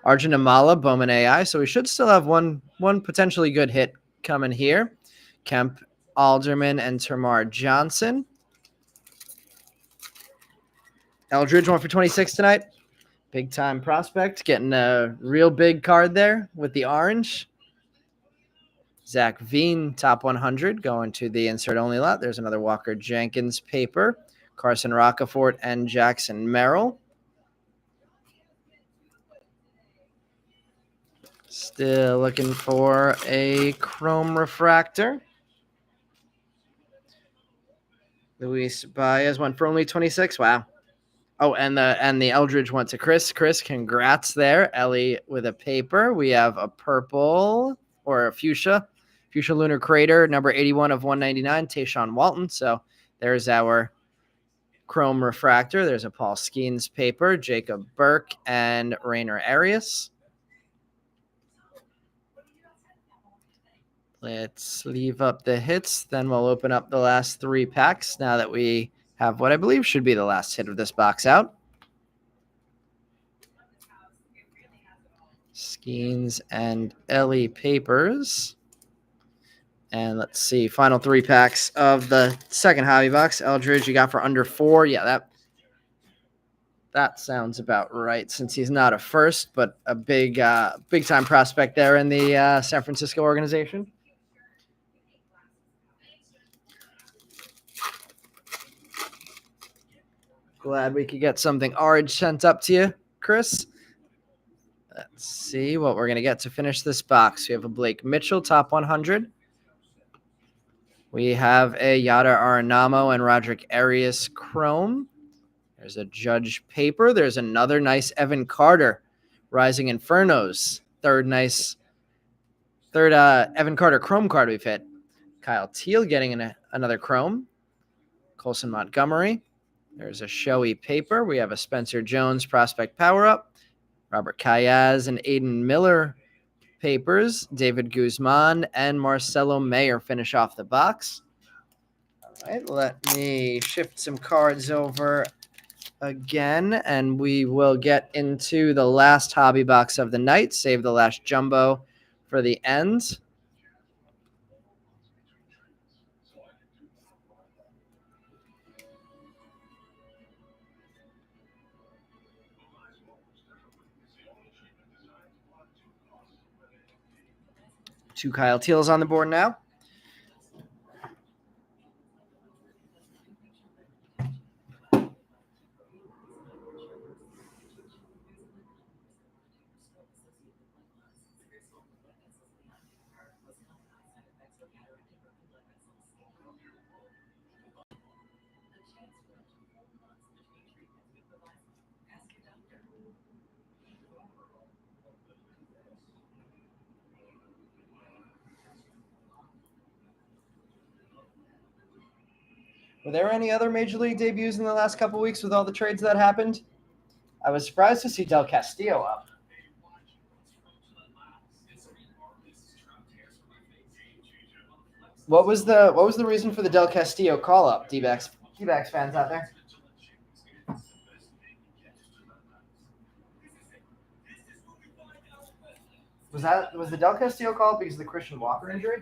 Arjun Amala, Bowman AI. So we should still have one potentially good hit coming here. Kemp Alderman and Termar Johnson. Eldridge, 1 for 26 tonight. Big time prospect. Getting a real big card there with the orange. Zach Veen, top 100, going to the insert only lot. There's another Walker Jenkins paper. Carson Rocafort and Jackson Merrill. Still looking for a chrome refractor. Luis Baez went for only 26. Wow. Oh, and the Eldridge went to Chris. Chris, congrats there. Ellie with a paper. We have a purple or a fuchsia lunar crater, number 81 of 199, Tayshawn Walton. So there's our chrome refractor. There's a Paul Skeens paper, Jacob Burke and Rainer Arias. Let's leave up the hits. Then we'll open up the last 3 packs now that we have what I believe should be the last hit of this box out. Skeens and Ellie papers. And let's see, final 3 packs of the second hobby box. Eldridge, you got for under 4. Yeah, that sounds about right since he's not a first, but a big time prospect there in the San Francisco organization. Glad we could get something orange sent up to you, Chris. Let's see what we're going to get to finish this box. We have a Blake Mitchell, top 100. We have a Yada Aranamo and Roderick Arias Chrome. There's a Judge Paper. There's another nice Evan Carter, Rising Infernos. Third Evan Carter Chrome card we've hit. Kyle Teal getting another Chrome. Colson Montgomery. There's a Showy Paper. We have a Spencer Jones Prospect Power Up. Robert Cayaz and Aiden Miller Papers. David Guzman and Marcelo Mayer finish off the box. All right, let me shift some cards over again, and we will get into the last hobby box of the night. Save the last jumbo for the end. Two Kyle Teals on the board now. Were there any other Major League debuts in the last couple weeks with all the trades that happened? I was surprised to see Del Castillo up. What was the reason for the Del Castillo call up, D-backs fans out there? Was the Del Castillo call up because of the Christian Walker injury?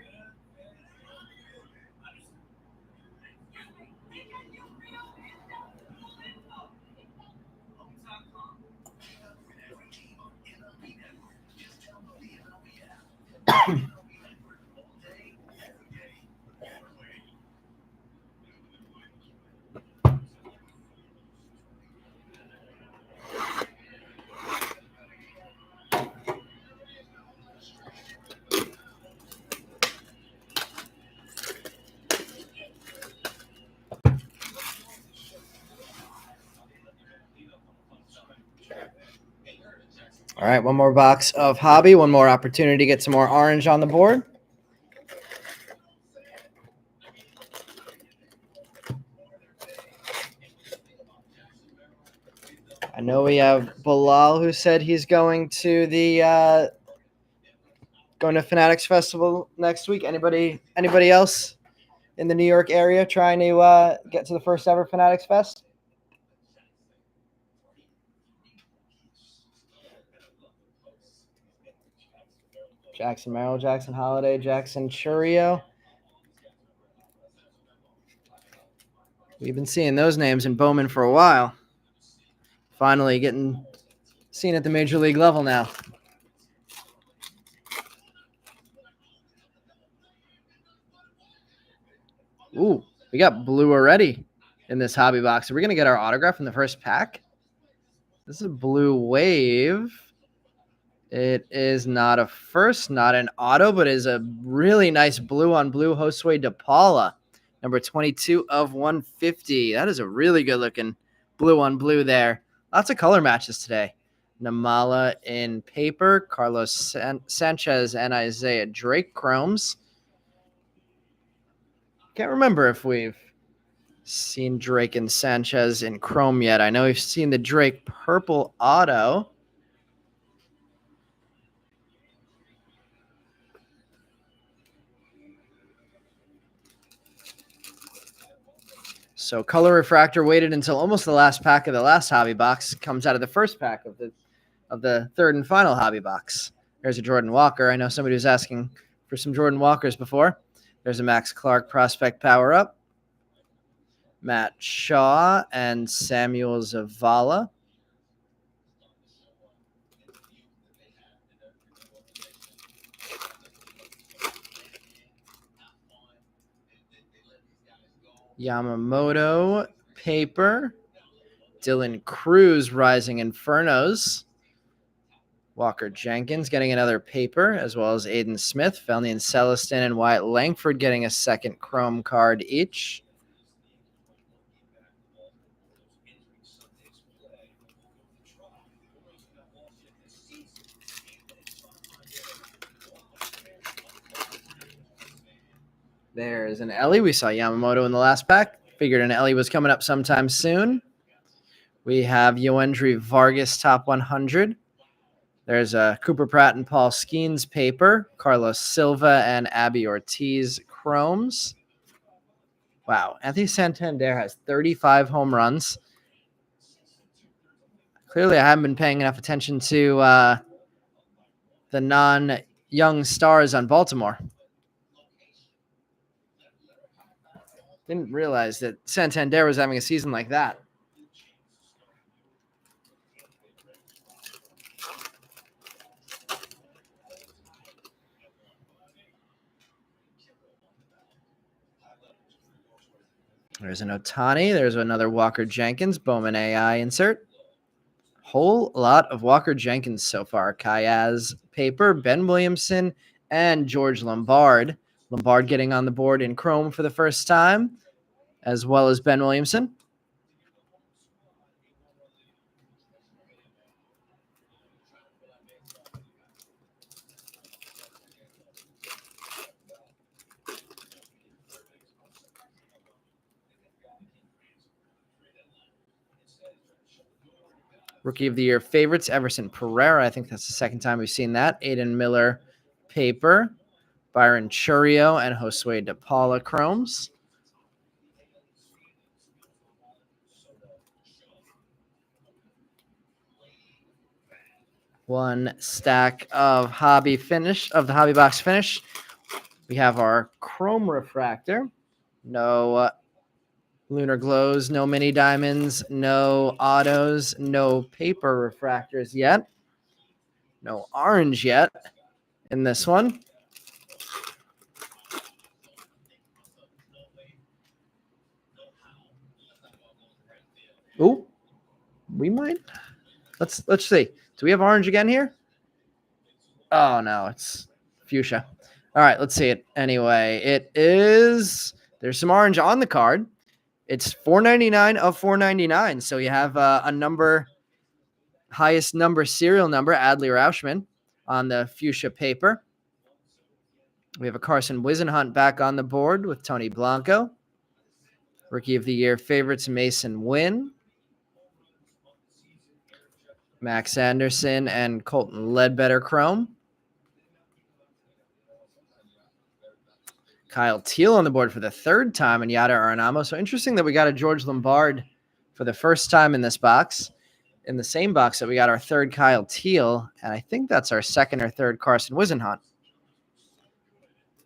All right, one more box of hobby, one more opportunity to get some more orange on the board. I know we have Bilal who said he's going to the Fanatics Festival next week. Anybody else in the New York area trying to get to the first ever Fanatics Fest? Jackson Merrill, Jackson Holiday, Jackson Churio. We've been seeing those names in Bowman for a while. Finally getting seen at the major league level now. Ooh, we got blue already in this hobby box. Are we going to get our autograph in the first pack? This is a blue wave. It is not a first, not an auto, but is a really nice blue on blue Josue DePaula, number 22 of 150. That is a really good looking blue on blue there. Lots of color matches today. Namala in paper, Carlos Sanchez and Isaiah Drake chromes. Can't remember if we've seen Drake and Sanchez in chrome yet. I know we've seen the Drake purple auto. So color refractor waited until almost the last pack of the last hobby box. Comes out of the first pack of the third and final hobby box. There's a Jordan Walker. I know somebody was asking for some Jordan Walkers before. There's a Max Clark prospect power up. Matt Shaw and Samuel Zavala. Yamamoto paper. Dylan Cruz Rising Infernos. Walker Jenkins getting another paper, as well as Aiden Smith, Felnian Celestin, and Wyatt Langford getting a second chrome card each. There's an Ellie. We saw Yamamoto in the last pack. Figured an Ellie was coming up sometime soon. We have Yoendry Vargas top 100. There's a Cooper Pratt and Paul Skeens paper. Carlos Silva and Abby Ortiz chromes. Wow. Anthony Santander has 35 home runs. Clearly, I haven't been paying enough attention to the non-young stars on Baltimore. Didn't realize that Santander was having a season like that. There's an Ohtani. There's another Walker Jenkins. Bowman AI insert. Whole lot of Walker Jenkins so far. Kayaz paper, Ben Williamson, and George Lombard. Lombard getting on the board in chrome for the first time, as well as Ben Williamson. Rookie of the Year favorites, Everson Pereira. I think that's the second time we've seen that. Aiden Miller paper, Byron Churio, and Josue De Paula chromes. One stack of the hobby box finish. We have our chrome refractor. No lunar glows, no mini diamonds, no autos, no paper refractors yet. No orange yet in this one. Ooh, we might. Let's see. Do we have orange again here? Oh no, it's fuchsia. All right, let's see it. Anyway, it is. There's some orange on the card. It's 499 of 499. So you have a number, highest number serial number, Adley Rauschman, on the fuchsia paper. We have a Carson Wisenhunt back on the board with Tony Blanco. Rookie of the Year favorites, Mason Wynn, Max Anderson, and Colton Ledbetter chrome. Kyle Teal on the board for the third time, and Yada Arenamo. So interesting that we got a George Lombard for the first time in this box, in the same box that we got our third Kyle Teal, and I think that's our second or third Carson Wisenhunt.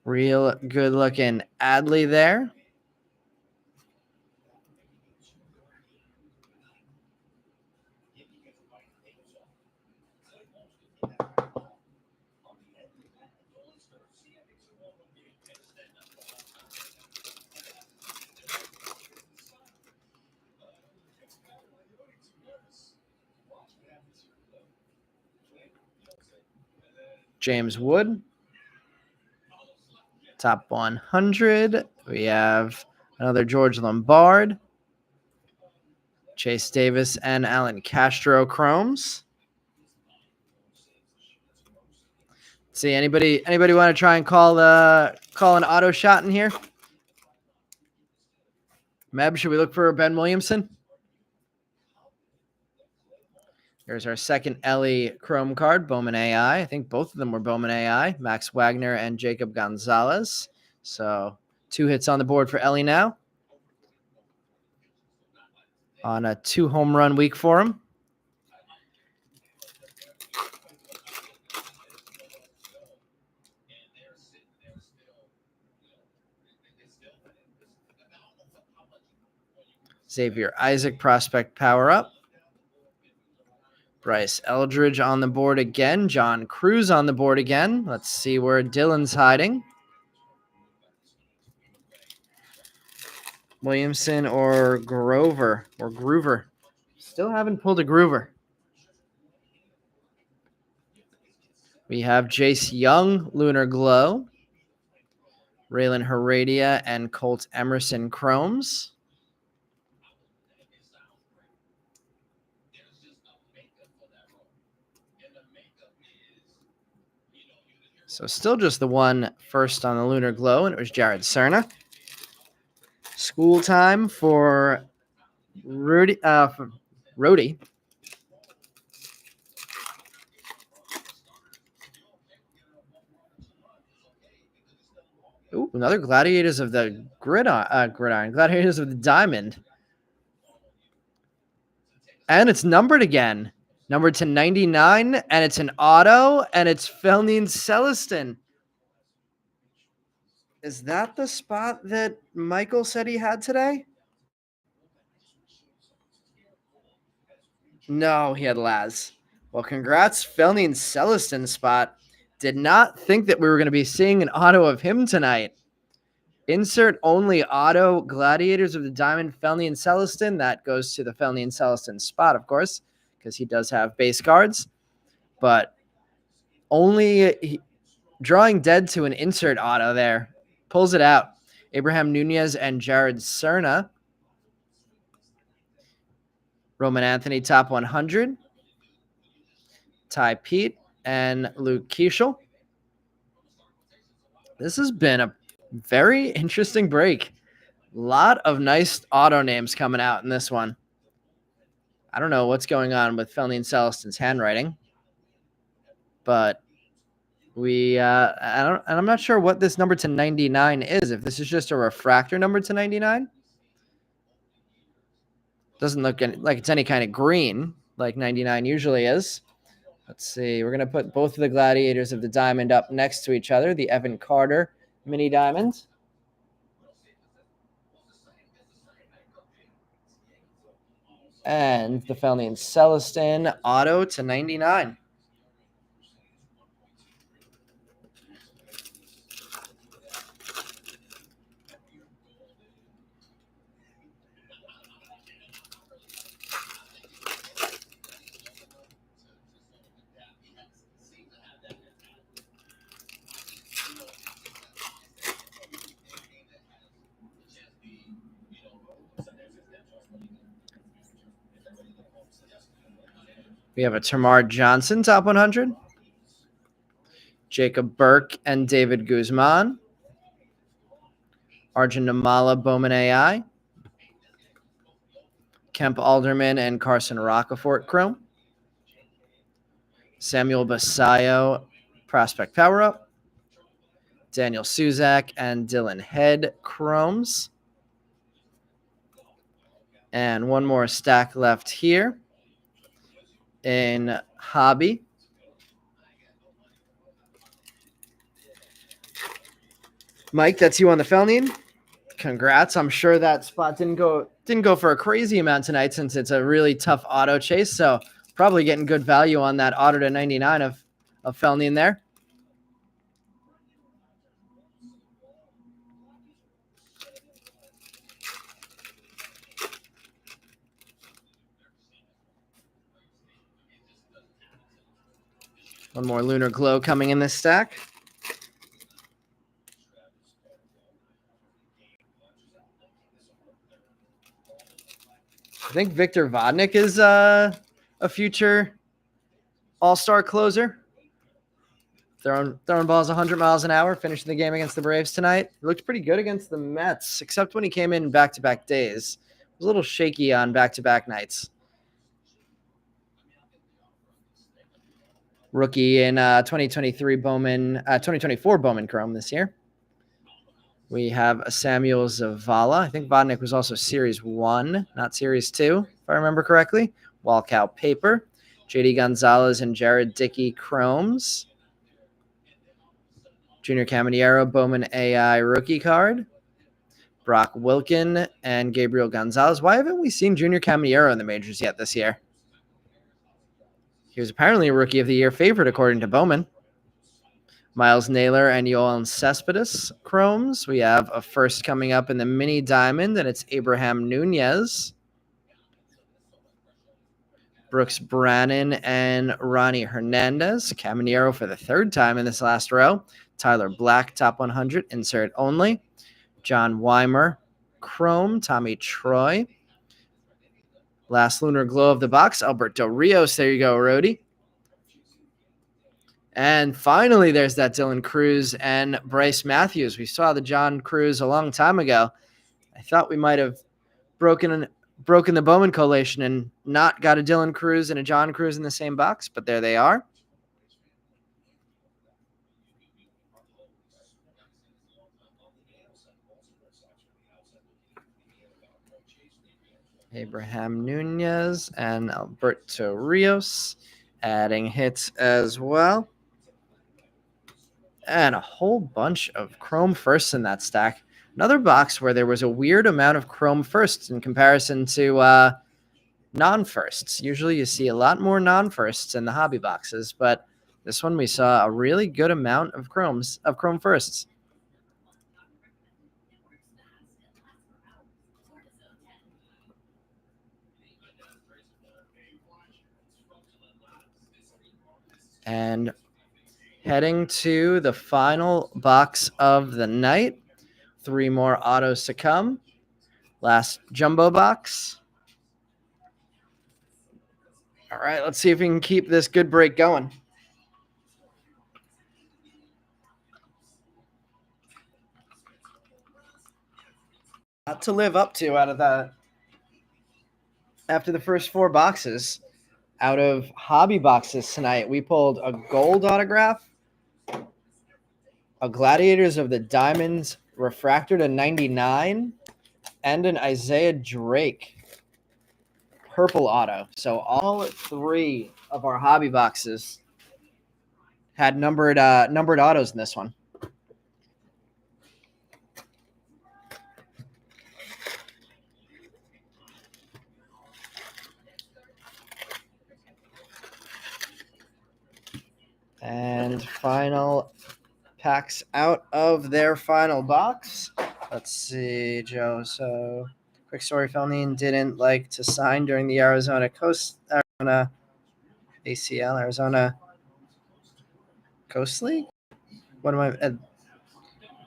Real good looking Adley there. James Wood, top 100. We have another George Lombard, Chase Davis, and Alan Castro chromes. See, anybody want to try and call an auto shot in here? Meb, should we look for Ben Williamson? Here's our second Ellie chrome card, Bowman AI. I think both of them were Bowman AI, Max Wagner and Jacob Gonzalez. So 2 hits on the board for Ellie now. On a 2 home run week for him. Xavier Isaac prospect power up. Bryce Eldridge on the board again. John Cruz on the board again. Let's see where Dylan's hiding. Williamson or Grover or Groover. Still haven't pulled a Groover. We have Jace Young, Lunar Glow, Raylan Heredia, and Colt Emerson Chromes. So still just the one first on the Lunar Glow, and it was Jared Cerna. School time for Rudy. Ooh, another Gladiators of the Gridiron. Gladiators of the Diamond. And it's numbered again. Numbered to 99, and it's an auto, and it's Felnine Celestin. Is that the spot that Michael said he had today? No, he had Laz. Well, congrats, Felnine Celestin spot. Did not think that we were going to be seeing an auto of him tonight. Insert only auto Gladiators of the Diamond, Felnine Celestin. That goes to the Felnine Celestin spot, of course, because he does have base cards. But only drawing dead to an insert auto there. Pulls it out. Abraham Nunez and Jared Cerna. Roman Anthony, top 100. Ty Pete and Luke Keeschel. This has been a very interesting break. A lot of nice auto names coming out in this one. I don't know what's going on with Felnine Celestin's handwriting, but I'm not sure what this number to 99 is. If this is just a refractor number to 99, doesn't look like it's any kind of green like 99 usually is. Let's see. We're going to put both of the Gladiators of the Diamond up next to each other. The Evan Carter mini diamond. And the Felnine Celestin auto to 99. We have a Tamar Johnson, top 100. Jacob Burke and David Guzman. Arjun Namala, Bowman AI. Kemp Alderman and Carson Rockefort Chrome. Samuel Basayo, Prospect Power Up. Daniel Suzak and Dylan Head Chromes. And one more stack left here in Hobby. Mike, that's you on the Felnine. Congrats. I'm sure that spot didn't go for a crazy amount tonight since it's a really tough auto chase. So probably getting good value on that auto to 99 of Felnine there. One more Lunar Glow coming in this stack. I think Victor Vodnik is a future all-star closer. Throwing balls 100 miles an hour, finishing the game against the Braves tonight. He looked pretty good against the Mets, except when he came in back-to-back days. It was a little shaky on back-to-back nights. Rookie in 2023 Bowman, 2024 Bowman Chrome this year. We have a Samuel Zavala. I think Vodnik was also Series 1, not Series 2, if I remember correctly. Walcow Paper. JD Gonzalez and Jared Dickey Chromes. Junior Caminero Bowman AI rookie card. Brock Wilkin and Gabriel Gonzalez. Why haven't we seen Junior Caminero in the majors yet this year? He was apparently a Rookie of the Year favorite, according to Bowman. Miles Naylor and Yoel Cespedes Chromes. We have a first coming up in the mini diamond, and it's Abraham Nunez. Brooks Brannan and Ronnie Hernandez. Caminero for the third time in this last row. Tyler Black, top 100, insert only. John Weimer, Chrome. Tommy Troy. Last lunar glow of the box, Alberto Rios. There you go, Rody. And finally, there's that Dylan Cruz and Bryce Matthews. We saw the John Cruz a long time ago. I thought we might have broken the Bowman collation and not got a Dylan Cruz and a John Cruz in the same box, but there they are. Abraham Nunez and Alberto Rios adding hits as well. And a whole bunch of chrome firsts in that stack. Another box where there was a weird amount of chrome firsts in comparison to non-firsts. Usually you see a lot more non-firsts in the hobby boxes, but this one we saw a really good amount of chrome firsts. And heading to the final box of the night. 3 more autos to come. Last jumbo box. All right, let's see if we can keep this good break going. Not to live up to out of that. After the first 4 boxes, out of hobby boxes tonight, we pulled a gold autograph, a Gladiators of the Diamonds refractor to 99, and an Isaiah Drake purple auto. So all 3 of our hobby boxes had numbered autos in this one. And final packs out of their final box. Let's see, Joe. So, quick story: Felnine didn't like to sign during the Arizona ACL, Arizona Coast League. What am I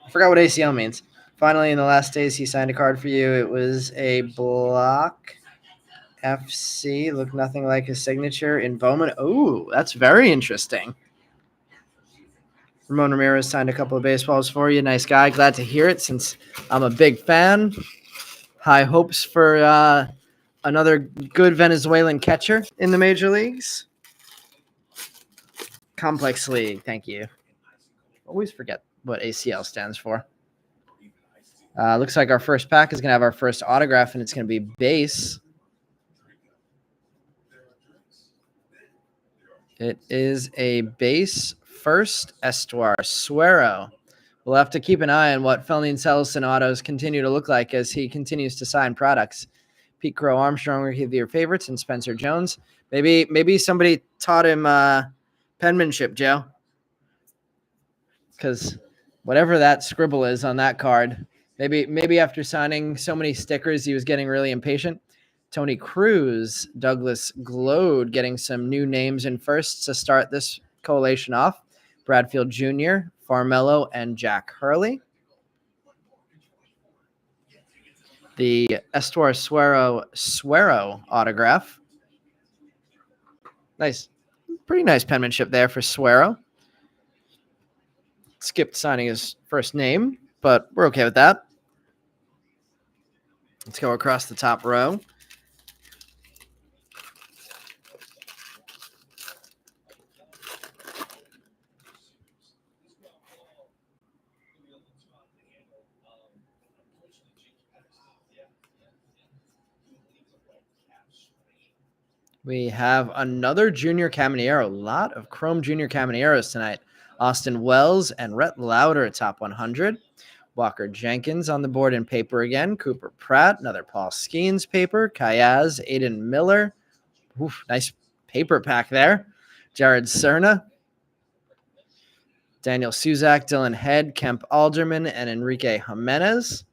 forgot what ACL means. Finally, in the last days, he signed a card for you. It was a block FC. Looked nothing like his signature in Bowman. Oh, that's very interesting. Ramon Ramirez signed a couple of baseballs for you. Nice guy. Glad to hear it since I'm a big fan. High hopes for another good Venezuelan catcher in the major leagues. Complex League. Thank you. Always forget what ACL stands for. Looks like our first pack is going to have our first autograph, and it's going to be base. It is a base first Estuar Suero. We'll have to keep an eye on what Felnine Sellison autos continue to look like as he continues to sign products. Pete Crow Armstrong are your favorites, and Spencer Jones. Maybe somebody taught him penmanship, Joe. Because whatever that scribble is on that card, maybe after signing so many stickers, he was getting really impatient. Tony Cruz, Douglas Glode getting some new names in first to start this collation off. Bradfield Jr., Farmello, and Jack Hurley. The Estuar Suero autograph. Nice. Pretty nice penmanship there for Suero. Skipped signing his first name, but we're okay with that. Let's go across the top row. We have another Junior Caminero. A lot of Chrome Junior Camineros tonight. Austin Wells and Rhett Lauder at top 100. Walker Jenkins on the board in paper again. Cooper Pratt, another Paul Skeens paper. Kayaz, Aiden Miller. Oof, nice paper pack there. Jared Cerna. Daniel Suzak, Dylan Head, Kemp Alderman, and Enrique Jimenez.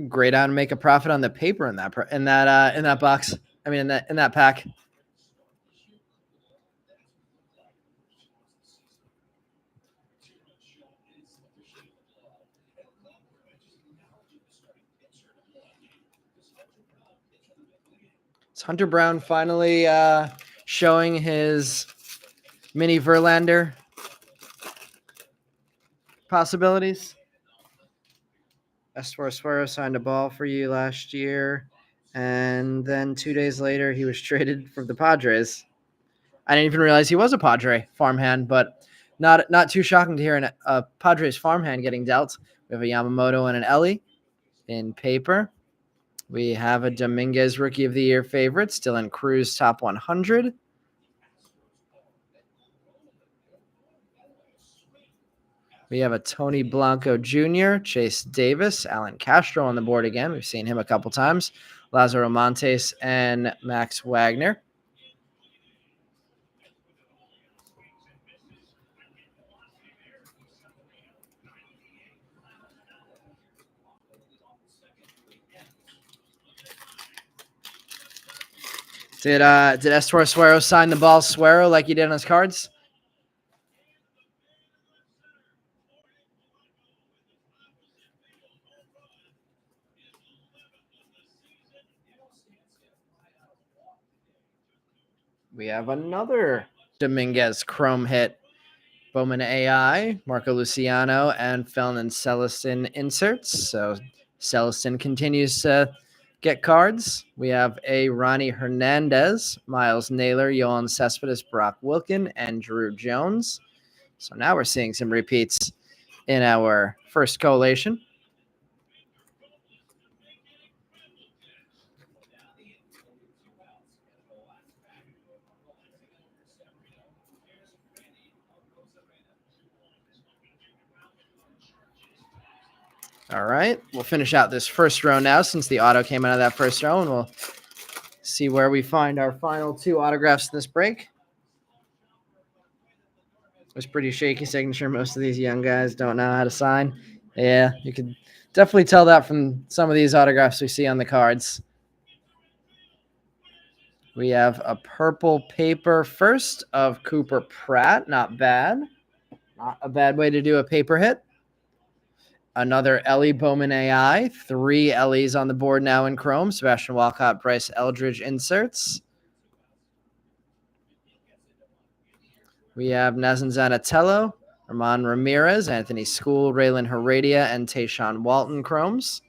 grade out and make a profit on the paper in that box. I mean, in that pack. It's Hunter Brown finally showing his mini Verlander possibilities. Suero signed a ball for you last year, and then 2 days later he was traded from the Padres. I didn't even realize he was a Padre farmhand, but not too shocking to hear a Padres farmhand getting dealt. We have a Yamamoto and an Ellie in paper. We have a Dominguez Rookie of the Year favorite, still in Cruz top 100. We have a Tony Blanco Jr., Chase Davis, Alan Castro on the board again. We've seen him a couple times. Lazaro Montes and Max Wagner. Did Suero sign the ball Suero like he did on his cards? We have another Dominguez Chrome hit. Bowman AI, Marco Luciano, and Felton Celestin inserts. So Celestin continues to get cards. We have a Ronnie Hernandez, Miles Naylor, Yohan Cespedes, Brock Wilkin, and Drew Jones. So now we're seeing some repeats in our first collation. All right, we'll finish out this first row now since the auto came out of that first row, and we'll see where we find our final 2 autographs in this break. It was pretty shaky signature. Most of these young guys don't know how to sign. Yeah, you could definitely tell that from some of these autographs we see on the cards. We have a purple paper first of Cooper Pratt. Not bad. Not a bad way to do a paper hit. Another Ellie Bowman AI. 3 Ellies on the board now in Chrome. Sebastian Walcott, Bryce Eldridge inserts. We have Nazem Zanatello, Ramon Ramirez, Anthony School, Raylan Heredia, and Tayshawn Walton Chromes.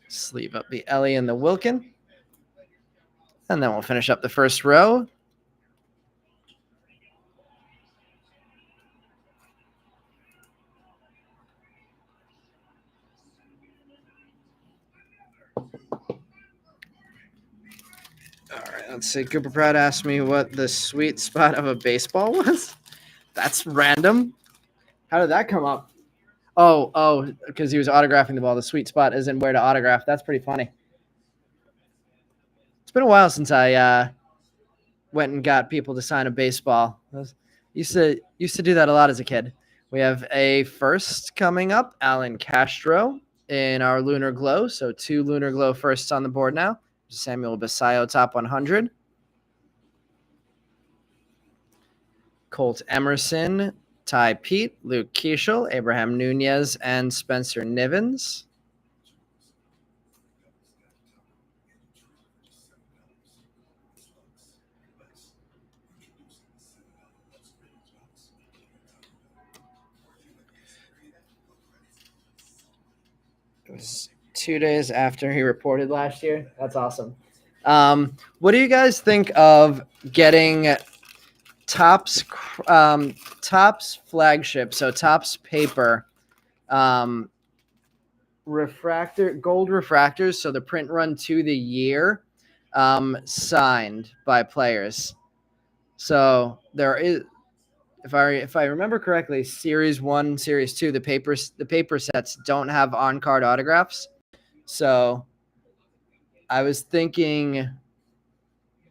Sleeve up the Ellie and the Wilkin. And then we'll finish up the first row. All right, let's see. Cooper Pratt asked me what the sweet spot of a baseball was. That's random. How did that come up? Oh, because he was autographing the ball. The sweet spot isn't where to autograph. That's pretty funny. It's been a while since I went and got people to sign a baseball. Used to do that a lot as a kid. We have a first coming up, Alan Castro in our Lunar Glow. So 2 Lunar Glow firsts on the board now. Samuel Basayo, top 100. Colt Emerson, Ty Pete, Luke Keeschel, Abraham Nunez, and Spencer Nivens. It was 2 days after he reported last year. That's awesome. What do you guys think of getting Topps flagship, so Topps paper, gold refractors, so the print run to the year, signed by players. So there is if I remember correctly, Series 1, Series 2, the paper sets don't have on-card autographs. So I was thinking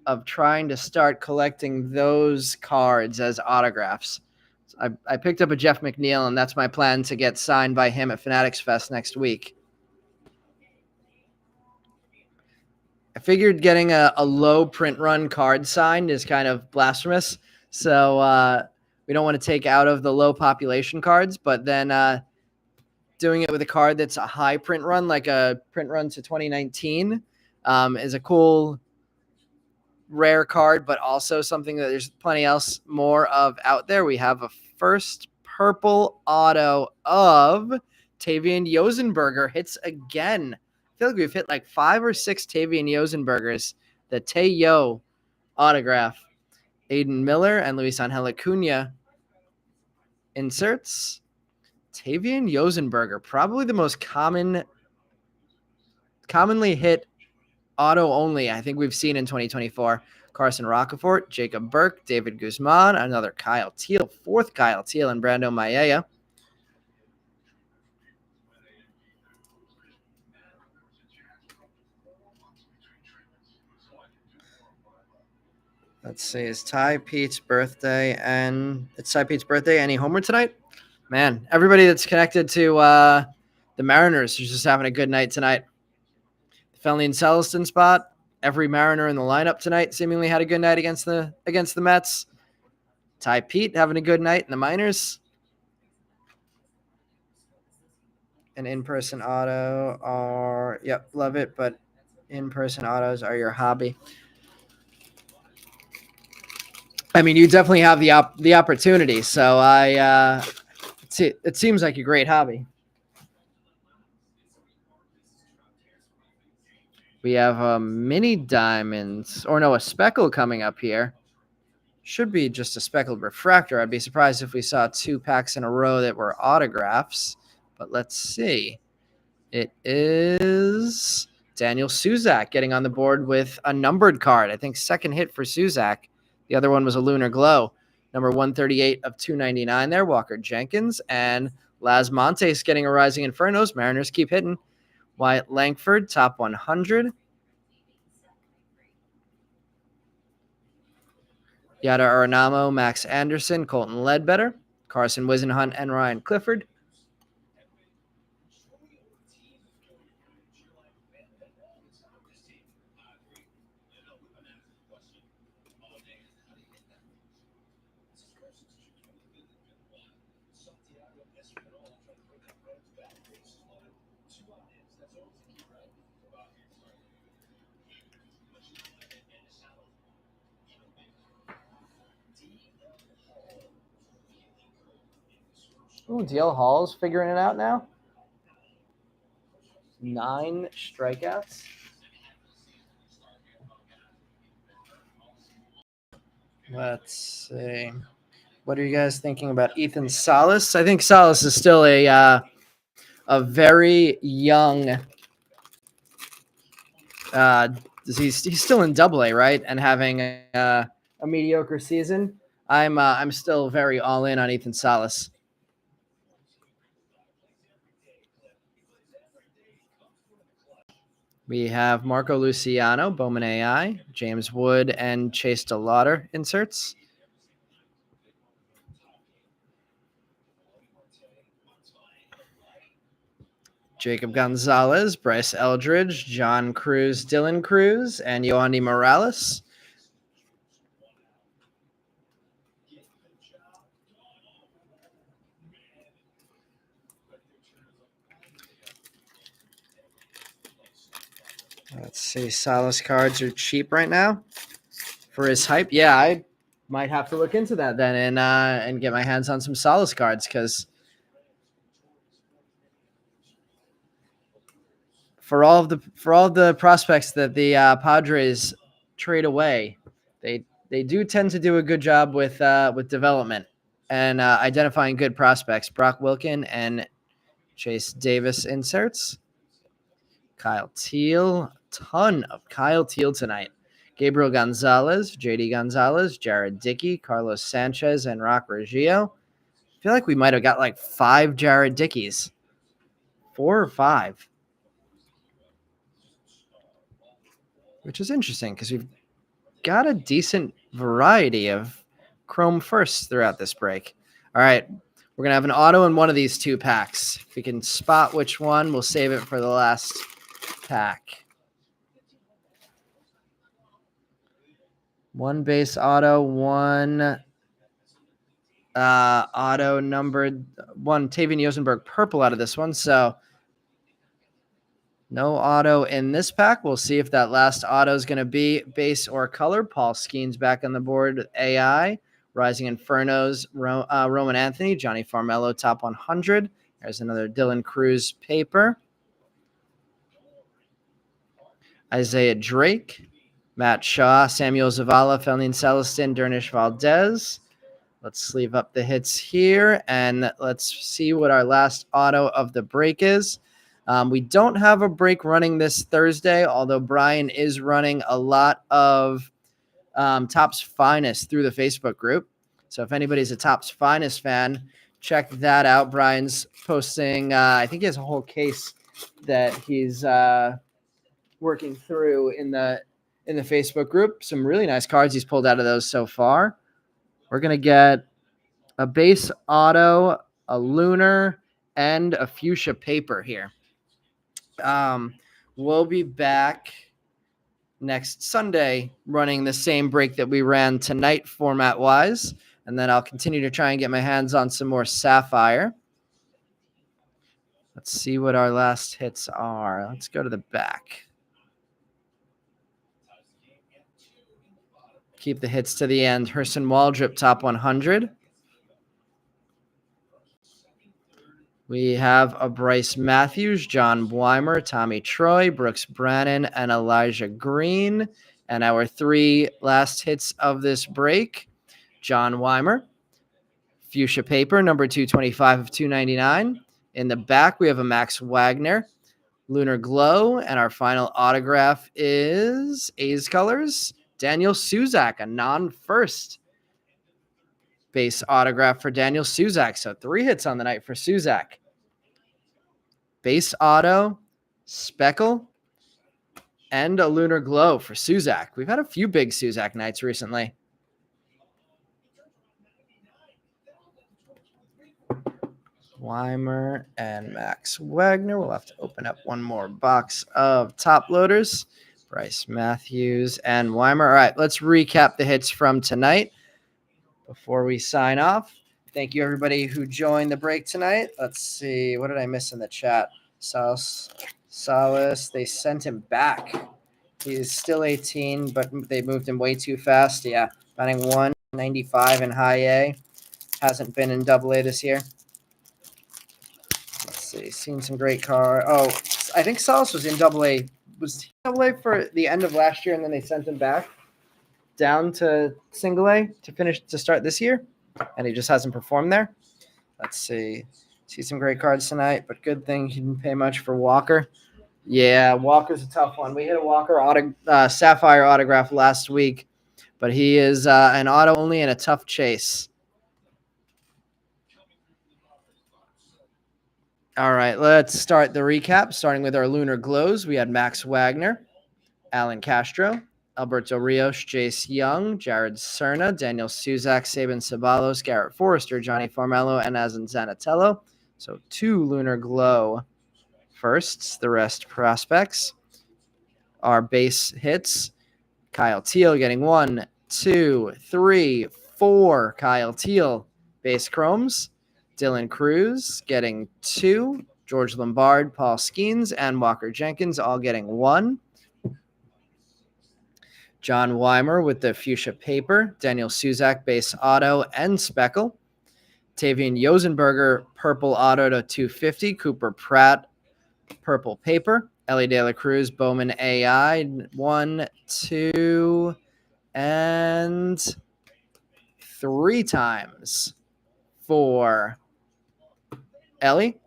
of trying to start collecting those cards as autographs. I picked up a Jeff McNeil, and that's my plan to get signed by him at Fanatics Fest next week. I figured getting a low print run card signed is kind of blasphemous. So we don't want to take out of the low population cards, but then doing it with a card that's a high print run, like a print run to 2019, is a cool rare card, but also something that there's plenty else more of out there. We have a first purple auto of Tavian Yosenberger hits again. I feel like we've hit like 5 or 6 Tavian Yosenbergers. The Tayo autograph. Aiden Miller and Luis Angel Acuna inserts. Tavian Yosenberger, probably the most commonly hit auto only I think we've seen in 2024. Carson Rocafort, Jacob Burke, David Guzman, another Kyle Teal, 4th Kyle Teal, and Brando Maella. Let's see, it's Ty Pete's birthday, and it's Ty Pete's birthday. Any homer tonight? Man, everybody that's connected to the Mariners is just having a good night tonight. The Felny and Celestin spot. Every Mariner in the lineup tonight seemingly had a good night against the Mets. Ty Pete having a good night in the minors. An in-person auto are, yep, love it, but in-person autos are your hobby. I mean, you definitely have the opportunity, so it seems like a great hobby. We have a mini diamonds, or no, a speckle coming up here. Should be just a speckled refractor. I'd be surprised if we saw 2 packs in a row that were autographs, but let's see. It is Daniel Suzak getting on the board with a numbered card. I think second hit for Suzak. The other one was a Lunar Glow. Number 138 of 299 there, Walker Jenkins. And Las Montes getting a Rising Infernos. Mariners keep hitting. Wyatt Langford, top 100. Yada Arenamo, Max Anderson, Colton Ledbetter, Carson Wisenhunt, and Ryan Clifford. Ooh, DL Hall's figuring it out now. 9 strikeouts. Let's see. What are you guys thinking about Ethan Salas? I think Salas is still a very young. He's still in Double-A, right, and having a mediocre season. I'm still very all in on Ethan Salas. We have Marco Luciano, Bowman AI, James Wood, and Chase DeLauder inserts. Jacob Gonzalez, Bryce Eldridge, John Cruz, Dylan Cruz, and Yohandy Morales. Let's see. Salas cards are cheap right now for his hype. Yeah, I might have to look into that then and get my hands on some Salas cards because for all of the prospects that the Padres trade away, they do tend to do a good job with development and identifying good prospects. Brock Wilken and Chase Davis inserts. Kyle Teal, ton of Kyle Teal tonight. Gabriel Gonzalez, JD Gonzalez, Jared Dickey, Carlos Sanchez, and Rock Reggio. I feel like we might have got like 5 Jared Dickeys. 4 or 5. Which is interesting because we've got a decent variety of Chrome firsts throughout this break. All right. We're going to have an auto in one of these 2 packs. If we can spot which one, we'll save it for the last pack. 1 base auto, 1 auto numbered, 1 Tavian Yosenberg purple out of this one. So no auto in this pack. We'll see if that last auto is going to be base or color. Paul Skeen's back on the board. AI, Rising Infernos, Roman Anthony, Johnny Farmello, top 100. There's another Dylan Cruz paper. Isaiah Drake, Matt Shaw, Samuel Zavala, Felnin Celestin, Dernish Valdez. Let's sleeve up the hits here, and let's see what our last auto of the break is. We don't have a break running this Thursday, although Brian is running a lot of Topps Finest through the Facebook group. So if anybody's a Topps Finest fan, check that out. Brian's posting, I think he has a whole case that he's working through in the Facebook group. Some really nice cards he's pulled out of those so far. We're going to get a base auto, a lunar, and a fuchsia paper here. We'll be back next Sunday running the same break that we ran tonight format-wise, and then I'll continue to try and get my hands on some more Sapphire. Let's see what our last hits are. Let's go to the back. Keep the hits to the end. Herson Waldrop, top 100. We have a Bryce Matthews, John Weimer, Tommy Troy, Brooks Brannon, and Elijah Green. And our 3 last hits of this break, John Weimer, fuchsia paper, number 225 of 299. In the back, we have a Max Wagner, Lunar Glow, and our final autograph is A's Colors, Daniel Suzak, a non-first base autograph for Daniel Suzak. So 3 hits on the night for Suzak. Base auto, speckle, and a Lunar Glow for Suzak. We've had a few big Suzak nights recently. Weimer and Max Wagner. We'll have to open up one more box of top loaders. Bryce Matthews and Weimer. All right, let's recap the hits from tonight before we sign off. Thank you, everybody who joined the break tonight. Let's see. What did I miss in the chat? Salas, they sent him back. He's still 18, but they moved him way too fast. Yeah, batting 195 in high A. Hasn't been in double A this year. Let's see. Seen some great car. Oh, I think Salas was in double A. Was he double A for the end of last year, and then they sent him back down to single A to start this year, and he just hasn't performed there. Let's see. See some great cards tonight, but good thing he didn't pay much for Walker. Yeah, Walker's a tough one. We hit a Walker Sapphire autograph last week, but he is an auto only and a tough chase. All right, let's start the recap, starting with our Lunar Glows. We had Max Wagner, Alan Castro, Alberto Rios, Jace Young, Jared Cerna, Daniel Suzak, Sabin Ceballos, Garrett Forrester, Johnny Farmello, and Azan Zanatello. So 2 Lunar Glow firsts, the rest prospects. Our base hits, Kyle Teal getting 1, 2, 3, 4 Kyle Teal base chromes. Dylan Cruz getting 2. George Lombard, Paul Skeens, and Walker Jenkins all getting 1. John Weimer with the fuchsia paper. Daniel Suzak, base auto and speckle. Tavian Yosenberger, purple auto to 250. Cooper Pratt, purple paper. Ellie De La Cruz, Bowman AI, 1, 2, and 3 times for Ellie.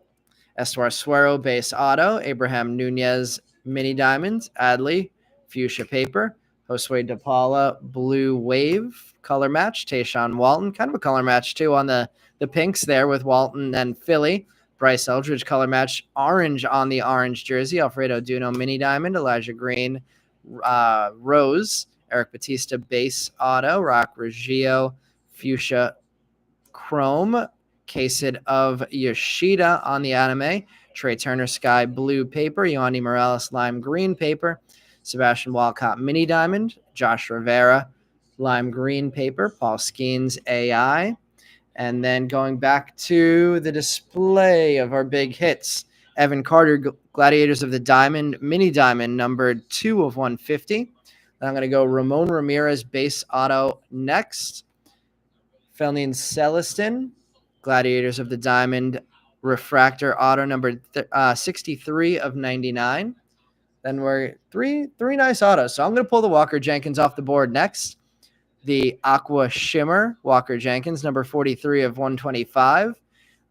Estuar Suero, base auto. Abraham Nunez, mini diamonds. Adley, fuchsia paper. Josue DePaula, Blue Wave, color match. Tayshaun Walton, kind of a color match too on the pinks there with Walton and Philly. Bryce Eldridge, color match. Orange on the orange jersey. Alfredo Duno, mini diamond. Elijah Green, Rose. Eric Batista, base auto. Rock Reggio, fuchsia chrome. Casid of Yoshida on the anime. Trey Turner, sky blue paper. Yohanny Morales, lime green paper. Sebastian Walcott, mini diamond. Josh Rivera, lime green paper. Paul Skeens, AI. And then going back to the display of our big hits, Evan Carter, Gladiators of the Diamond, mini diamond, numbered 2 of 150. Then I'm going to go Ramon Ramirez, base auto next. Felnin Celestin, Gladiators of the Diamond, refractor auto number 63 of 99. Then we're three nice autos. So I'm going to pull the Walker Jenkins off the board next. The Aqua Shimmer, Walker Jenkins, number 43 of 125.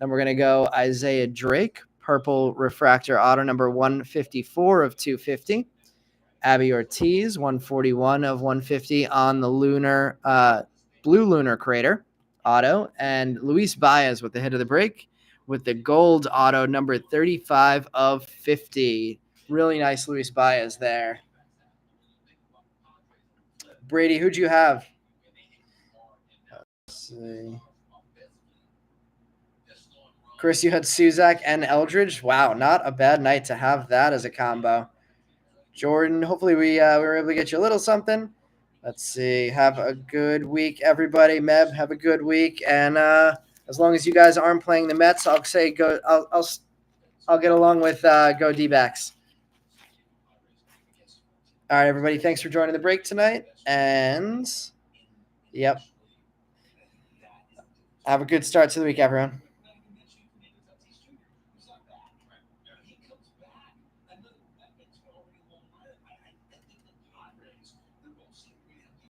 Then we're going to go Isaiah Drake, purple refractor auto number 154 of 250. Abby Ortiz, 141 of 150 on the blue lunar crater auto. And Luis Baez with the hit of the break with the gold auto number 35 of 50. Really nice Luis Baez there. Brady, who'd you have? Let's see. Chris, you had Suzak and Eldridge. Wow, not a bad night to have that as a combo. Jordan, hopefully we were able to get you a little something. Let's see. Have a good week, everybody. Meb, have a good week. And as long as you guys aren't playing the Mets, I'll say go. I'll get along with go D-backs. All right, everybody. Thanks for joining the break tonight. And yep. Have a good start to the week, everyone.